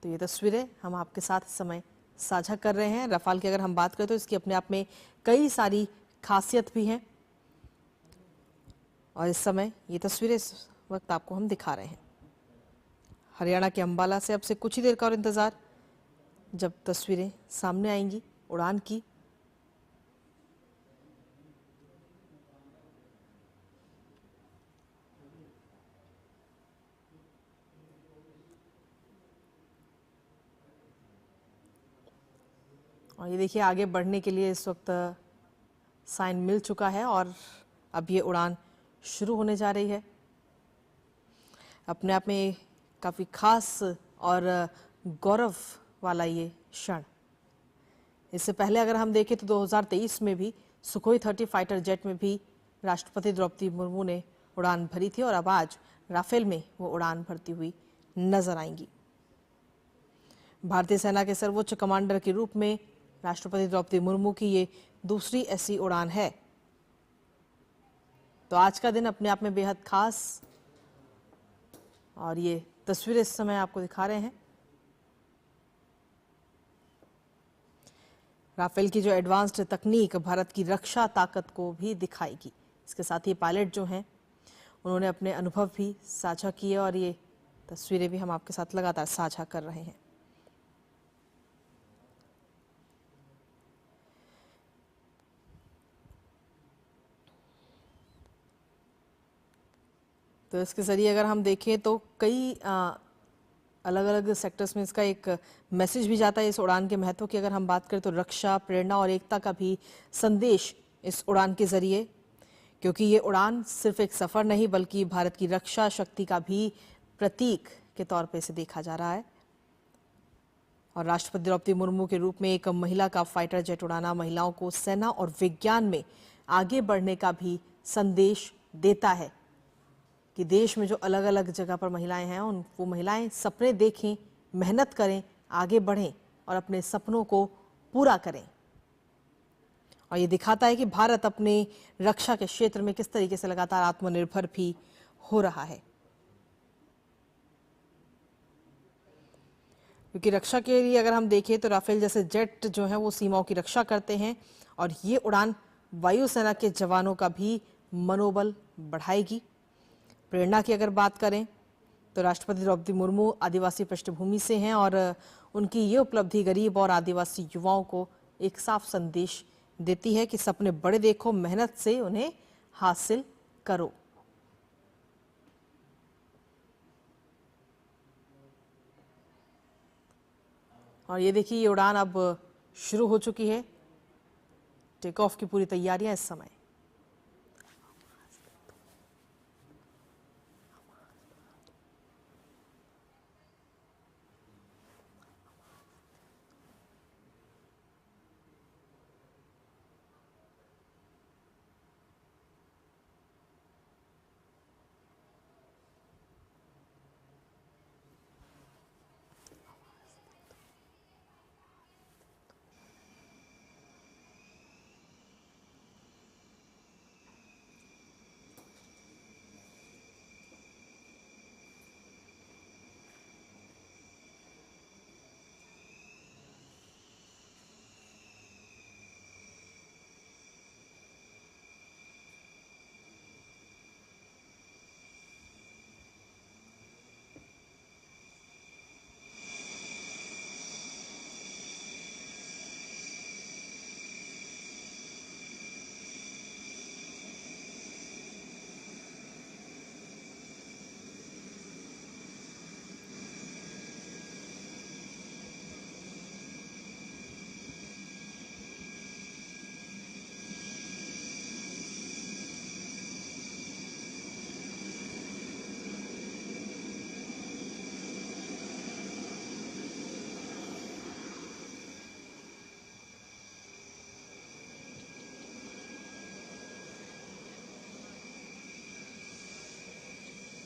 तो ये तस्वीरें हम आपके साथ इस समय साझा कर रहे हैं। रफाल की अगर हम बात करें तो इसकी अपने आप में कई सारी खासियत भी हैं और इस समय ये तस्वीरें इस वक्त आपको हम दिखा रहे हैं। हरियाणा के अंबाला से अब से कुछ ही देर का और इंतजार, जब तस्वीरें सामने आएंगी उड़ान की। और ये देखिए, आगे बढ़ने के लिए इस वक्त साइन मिल चुका है और अब ये उड़ान शुरू होने जा रही है। अपने आप में काफ़ी खास और गौरव वाला ये क्षण। इससे पहले अगर हम देखें तो 2023 में भी सुखोई 30 फाइटर जेट में भी राष्ट्रपति द्रौपदी मुर्मू ने उड़ान भरी थी और अब आज राफेल में वो उड़ान भरती हुई नजर आएंगी। भारतीय सेना के सर्वोच्च कमांडर के रूप में राष्ट्रपति द्रौपदी मुर्मू की ये दूसरी ऐसी उड़ान है। तो आज का दिन अपने आप में बेहद खास, और ये तस्वीरें इस समय आपको दिखा रहे हैं। राफेल की जो एडवांस्ड तकनीक भारत की रक्षा ताकत को भी दिखाएगी। इसके साथ ही पायलट जो हैं उन्होंने अपने अनुभव भी साझा किए और ये तस्वीरें भी हम आपके साथ लगातार साझा कर रहे हैं। तो इसके ज़रिए अगर हम देखें तो कई अलग अलग सेक्टर्स में इसका एक मैसेज भी जाता है। इस उड़ान के महत्व की अगर हम बात करें तो रक्षा, प्रेरणा और एकता का भी संदेश इस उड़ान के ज़रिए, क्योंकि ये उड़ान सिर्फ एक सफ़र नहीं बल्कि भारत की रक्षा शक्ति का भी प्रतीक के तौर पे इसे देखा जा रहा है। और राष्ट्रपति द्रौपदी मुर्मू के रूप में एक महिला का फाइटर जेट उड़ाना महिलाओं को सेना और विज्ञान में आगे बढ़ने का भी संदेश देता है कि देश में जो अलग अलग जगह पर महिलाएं हैं वो महिलाएं सपने देखें, मेहनत करें, आगे बढ़ें और अपने सपनों को पूरा करें। और ये दिखाता है कि भारत अपने रक्षा के क्षेत्र में किस तरीके से लगातार आत्मनिर्भर भी हो रहा है। क्योंकि रक्षा के लिए अगर हम देखें तो राफेल जैसे जेट जो है वो सीमाओं की रक्षा करते हैं और ये उड़ान वायुसेना के जवानों का भी मनोबल बढ़ाएगी। प्रेरणा की अगर बात करें तो राष्ट्रपति द्रौपदी मुर्मू आदिवासी पृष्ठभूमि से हैं और उनकी ये उपलब्धि गरीब और आदिवासी युवाओं को एक साफ संदेश देती है कि सपने बड़े देखो, मेहनत से उन्हें हासिल करो। और ये देखिए, ये उड़ान अब शुरू हो चुकी है। टेक ऑफ की पूरी तैयारियां इस समय।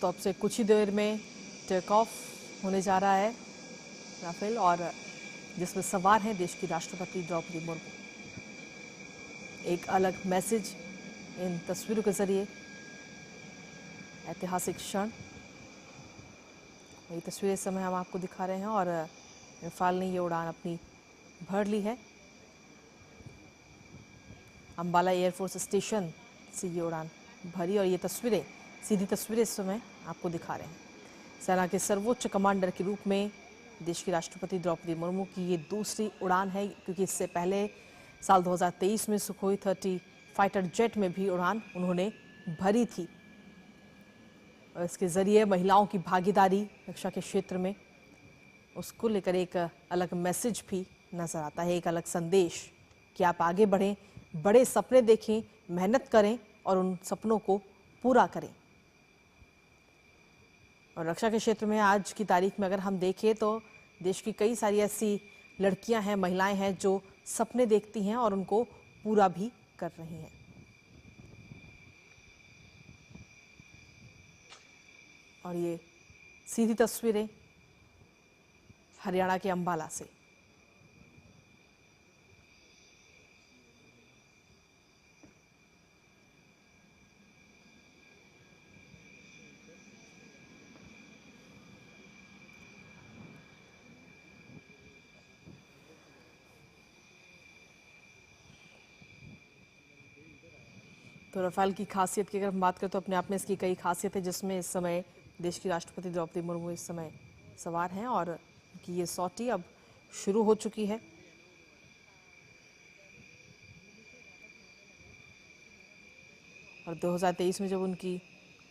तो अब से कुछ ही देर में टेक ऑफ होने जा रहा है राफेल, और जिसमें सवार हैं देश की राष्ट्रपति द्रौपदी मुर्मू। एक अलग मैसेज इन तस्वीरों के जरिए, ऐतिहासिक क्षण। ये तस्वीरें इस समय हम आपको दिखा रहे हैं और रफाल ने ये उड़ान अपनी भर ली है। अंबाला एयरफोर्स स्टेशन से ये उड़ान भरी और ये तस्वीरें, सीधी तस्वीरें इस समय आपको दिखा रहे हैं। सेना के सर्वोच्च कमांडर के रूप में देश की राष्ट्रपति द्रौपदी मुर्मू की ये दूसरी उड़ान है, क्योंकि इससे पहले साल 2023 में सुखोई 30 फाइटर जेट में भी उड़ान उन्होंने भरी थी। और इसके जरिए महिलाओं की भागीदारी रक्षा के क्षेत्र में, उसको लेकर एक अलग मैसेज भी नजर आता है, एक अलग संदेश कि आप आगे बढ़ें, बड़े सपने देखें, मेहनत करें और उन सपनों को पूरा करें। और रक्षा के क्षेत्र में आज की तारीख में अगर हम देखें तो देश की कई सारी ऐसी लड़कियां हैं, महिलाएं हैं जो सपने देखती हैं और उनको पूरा भी कर रही हैं। और ये सीधी तस्वीरें हरियाणा के अंबाला से। तो रफाल की खासियत की अगर हम बात करें तो अपने आप में इसकी कई खासियत है, जिसमें इस समय देश की राष्ट्रपति द्रौपदी मुर्मू इस समय सवार हैं और उनकी ये सॉटी अब शुरू हो चुकी है। और 2023 में जब उनकी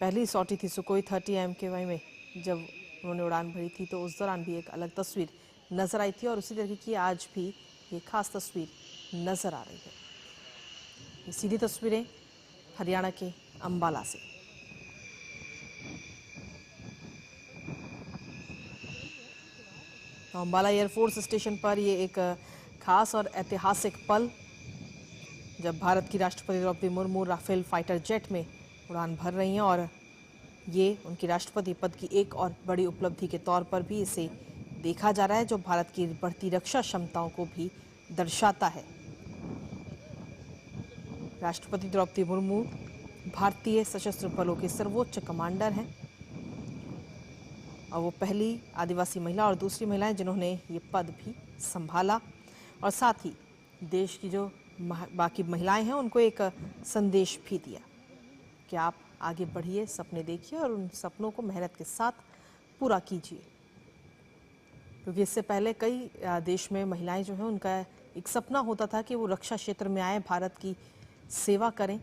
पहली सॉटी थी सुखोई 30 MKY में, जब उन्होंने उड़ान भरी थी, तो उस दौरान भी एक अलग तस्वीर नजर आई थी और उसी तरीके की आज भी ये खास तस्वीर नजर आ रही है। ये सीधी तस्वीरें हरियाणा के अंबाला से। तो अंबाला एयरफोर्स स्टेशन पर ये एक खास और ऐतिहासिक पल, जब भारत की राष्ट्रपति Draupadi Murmu Rafale fighter jet में उड़ान भर रही हैं और ये उनकी राष्ट्रपति पद की एक और बड़ी उपलब्धि के तौर पर भी इसे देखा जा रहा है, जो भारत की बढ़ती रक्षा क्षमताओं को भी दर्शाता है। राष्ट्रपति द्रौपदी मुर्मू भारतीय सशस्त्र बलों के सर्वोच्च कमांडर हैं और वो पहली आदिवासी महिला और दूसरी महिलाएं जिन्होंने ये पद भी संभाला, और साथ ही देश की जो बाकी महिलाएं हैं उनको एक संदेश भी दिया कि आप आगे बढ़िए, सपने देखिए और उन सपनों को मेहनत के साथ पूरा कीजिए। क्योंकि इससे पहले कई देश में महिलाएं जो हैं उनका एक सपना होता था कि वो रक्षा क्षेत्र में आए, भारत की सेवा करें।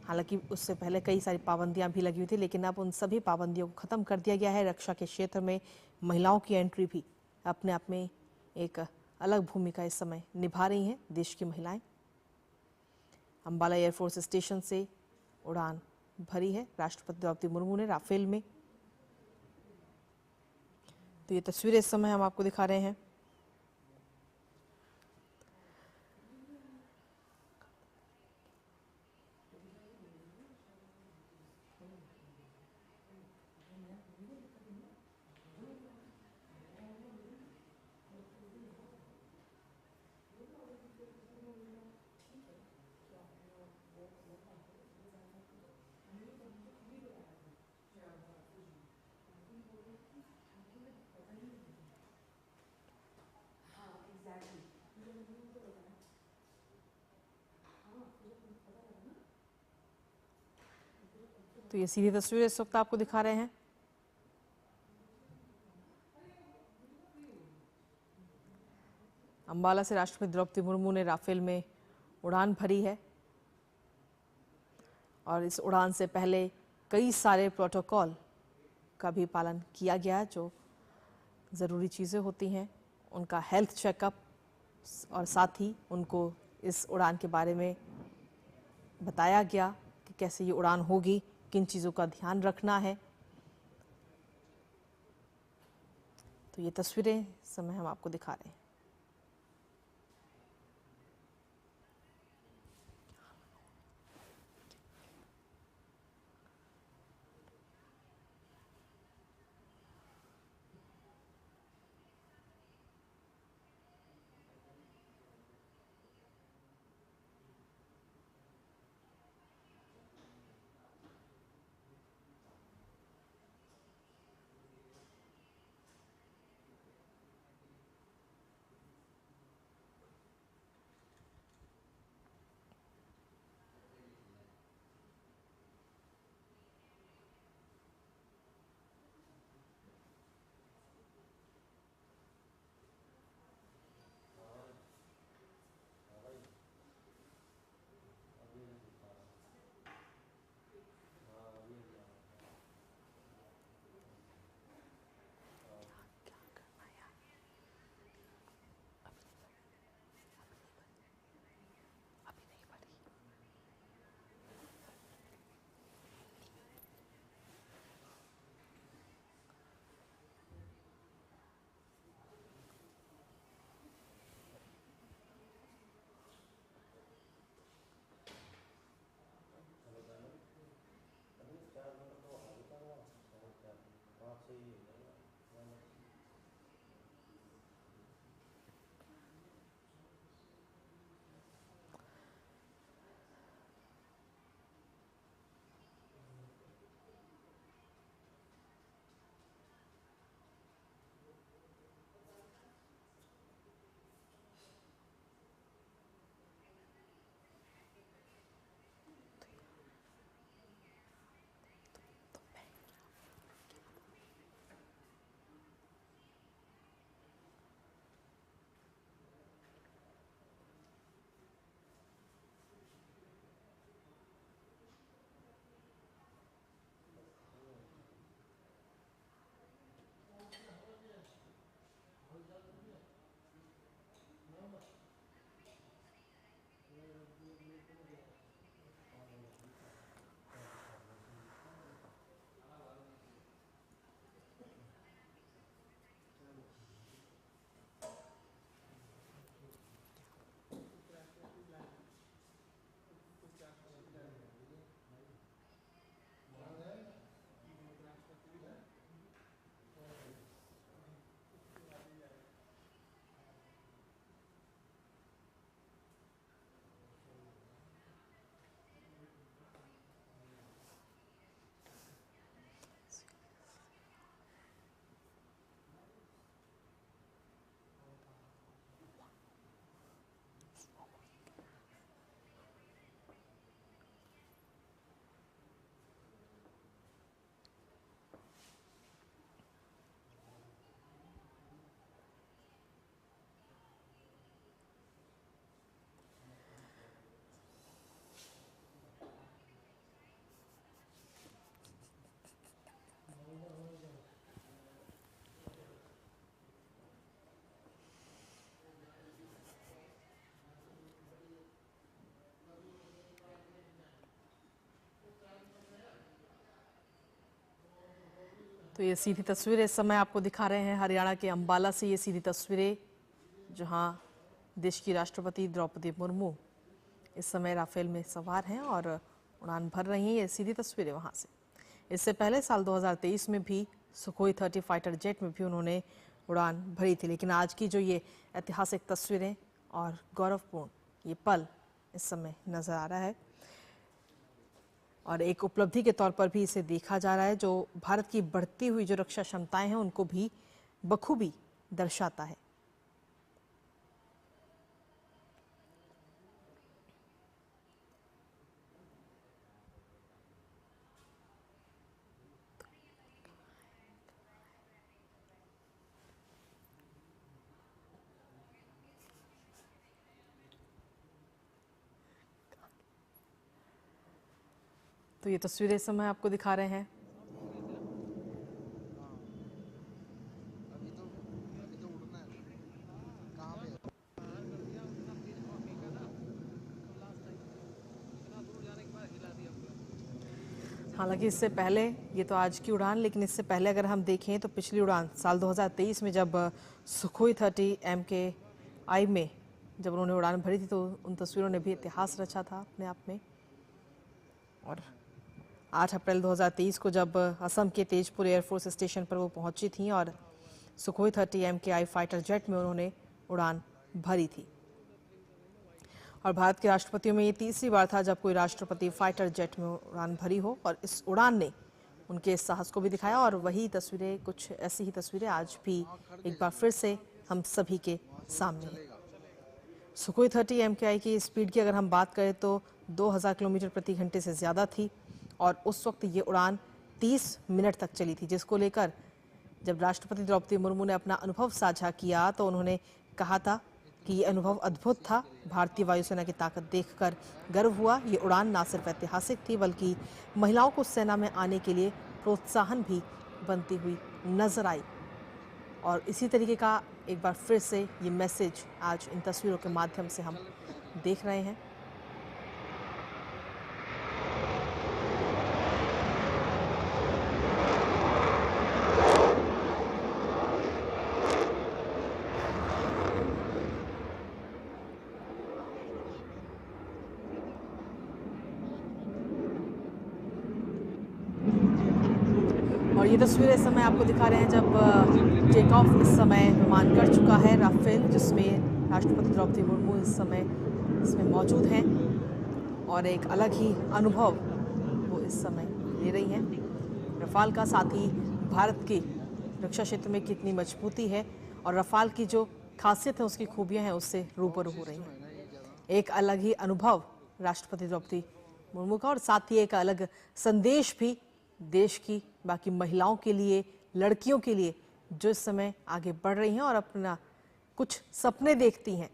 हालांकि उससे पहले कई सारी पाबंदियां भी लगी हुई थी, लेकिन अब उन सभी पाबंदियों को खत्म कर दिया गया है। रक्षा के क्षेत्र में महिलाओं की एंट्री भी अपने आप में एक अलग भूमिका इस समय निभा रही हैं देश की महिलाएं। अंबाला एयरफोर्स स्टेशन से उड़ान भरी है राष्ट्रपति द्रौपदी मुर्मू ने राफेल में। तो ये तस्वीरें इस समय हम आपको दिखा रहे हैं। तो ये सीधी तस्वीरें इस वक्त आपको दिखा रहे हैं। अंबाला से राष्ट्रपति द्रौपदी मुर्मू ने राफेल में उड़ान भरी है और इस उड़ान से पहले कई सारे प्रोटोकॉल का भी पालन किया गया। जो ज़रूरी चीज़ें होती हैं उनका हेल्थ चेकअप और साथ ही उनको इस उड़ान के बारे में बताया गया कि कैसे ये उड़ान होगी, किन चीज़ों का ध्यान रखना है। तो ये तस्वीरें इस समय हम आपको दिखा रहे हैं। तो ये सीधी तस्वीरें इस समय आपको दिखा रहे हैं हरियाणा के अंबाला से। ये सीधी तस्वीरें जहां देश की राष्ट्रपति द्रौपदी मुर्मू इस समय राफेल में सवार हैं और उड़ान भर रही हैं। ये सीधी तस्वीरें वहां से। इससे पहले साल 2023 में भी सुखोई 30 फाइटर जेट में भी उन्होंने उड़ान भरी थी। लेकिन आज की जो ये ऐतिहासिक तस्वीरें और गौरवपूर्ण ये पल इस समय नजर आ रहा है और एक उपलब्धि के तौर पर भी इसे देखा जा रहा है, जो भारत की बढ़ती हुई जो रक्षा क्षमताएं हैं उनको भी बखूबी दर्शाता है। तो ये तस्वीरें इस समय आपको दिखा रहे हैं। हालांकि इससे पहले ये तो आज की उड़ान, लेकिन इससे पहले अगर हम देखें तो पिछली उड़ान साल 2023 में जब सुखोई 30 MKI में जब उन्होंने उड़ान भरी थी तो उन तस्वीरों ने भी इतिहास रचा था अपने आप में। और 8 अप्रैल 2023 को जब असम के तेजपुर एयरफोर्स स्टेशन पर वो पहुंची थी और सुखोई 30 MKI फाइटर जेट में उन्होंने उड़ान भरी थी। और भारत के राष्ट्रपतियों में ये तीसरी बार था जब कोई राष्ट्रपति फाइटर जेट में उड़ान भरी हो और इस उड़ान ने उनके साहस को भी दिखाया। और वही तस्वीरें, कुछ ऐसी ही तस्वीरें आज भी एक बार फिर से हम सभी के सामने हैं। सुखोई 30 MKI की स्पीड की अगर हम बात करें तो 2000 किलोमीटर प्रति घंटे से ज़्यादा थी और उस वक्त ये उड़ान 30 मिनट तक चली थी, जिसको लेकर जब राष्ट्रपति द्रौपदी मुर्मू ने अपना अनुभव साझा किया तो उन्होंने कहा था कि ये अनुभव अद्भुत था। भारतीय वायुसेना की ताकत देखकर गर्व हुआ। ये उड़ान ना सिर्फ ऐतिहासिक थी बल्कि महिलाओं को सेना में आने के लिए प्रोत्साहन भी बनती हुई नजर आई। और इसी तरीके का एक बार फिर से ये मैसेज आज इन तस्वीरों के माध्यम से हम देख रहे हैं। और ये तस्वीरें इस समय आपको दिखा रहे हैं जब टेक ऑफ इस समय विमान कर चुका है राफेल, जिसमें राष्ट्रपति द्रौपदी मुर्मू इस समय इसमें मौजूद हैं और एक अलग ही अनुभव वो इस समय ले रही हैं रफाल का। साथ ही भारत की रक्षा क्षेत्र में कितनी मजबूती है और रफाल की जो खासियत है, उसकी खूबियां हैं, उससे रूबरू हो रही हैं। एक अलग ही अनुभव राष्ट्रपति द्रौपदी मुर्मू का और साथ ही एक अलग संदेश भी देश की बाकी महिलाओं के लिए, लड़कियों के लिए जो इस समय आगे बढ़ रही हैं और अपना कुछ सपने देखती हैं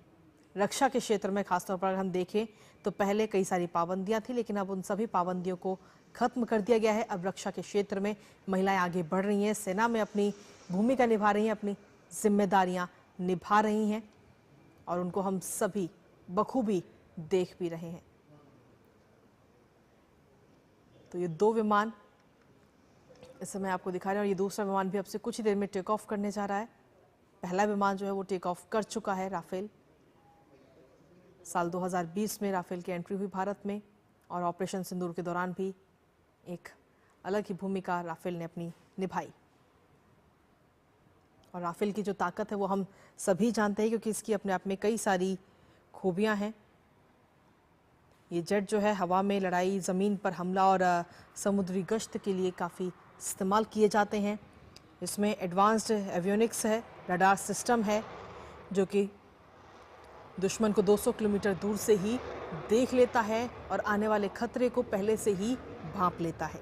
रक्षा के क्षेत्र में। खासतौर पर अगर हम देखें तो पहले कई सारी पाबंदियां थी, लेकिन अब उन सभी पाबंदियों को खत्म कर दिया गया है। अब रक्षा के क्षेत्र में महिलाएं आगे बढ़ रही हैं, सेना में अपनी भूमिका निभा रही हैं, अपनी जिम्मेदारियां निभा रही हैं और उनको हम सभी बखूबी देख भी रहे हैं। तो ये दो विमान इस समय आपको दिखा रहे हैं और ये दूसरा विमान भी अब से कुछ ही देर में टेक ऑफ करने जा रहा है। पहला विमान जो है वो टेक ऑफ कर चुका है राफेल। साल 2020 में राफेल की एंट्री हुई भारत में और ऑपरेशन सिंदूर के दौरान भी एक अलग ही भूमिका राफेल ने अपनी निभाई। और राफेल की जो ताकत है वो हम सभी जानते हैं, क्योंकि इसकी अपने आप में कई सारी खूबियां हैं। ये जेट जो है हवा में लड़ाई, ज़मीन पर हमला और समुद्री गश्त के लिए काफ़ी इस्तेमाल किए जाते हैं। इसमें एडवांस्ड एवियोनिक्स है, रडार सिस्टम है जो कि दुश्मन को 200 किलोमीटर दूर से ही देख लेता है और आने वाले खतरे को पहले से ही भांप लेता है।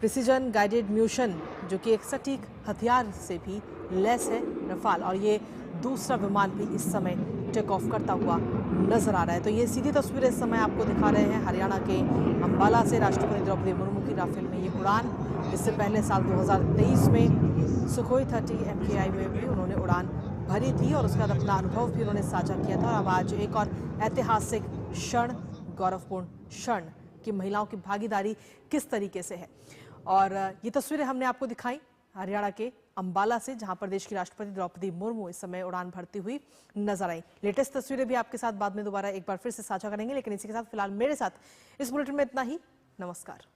प्रिसीजन गाइडेड म्यूशन जो कि एक सटीक हथियार से भी लैस है रफाल, और ये दूसरा विमान भी इस समय टेक ऑफ करता हुआ नजर आ रहा है। तो ये सीधी तस्वीरें इस समय आपको दिखा रहे हैं हरियाणा के अंबाला से राष्ट्रपति द्रौपदी मुर्मू की राफेल में ये उड़ान। इससे पहले साल 2023 में सुखोई 30 MKI में भी उन्होंने उड़ान भरी थी और उसके बाद अपना अनुभव भी उन्होंने साझा किया था। और अब आज एक और ऐतिहासिक क्षण, गौरवपूर्ण क्षण कि महिलाओं की भागीदारी किस तरीके से है। और ये तस्वीरें हमने आपको दिखाई हरियाणा के अंबाला से, जहां प्रदेश की राष्ट्रपति द्रौपदी मुर्मू इस समय उड़ान भरती हुई नजर आई। लेटेस्ट तस्वीरें भी आपके साथ बाद में दोबारा एक बार फिर से साझा करेंगे, लेकिन इसी के साथ फिलहाल मेरे साथ इस बुलेटिन में इतना ही। नमस्कार।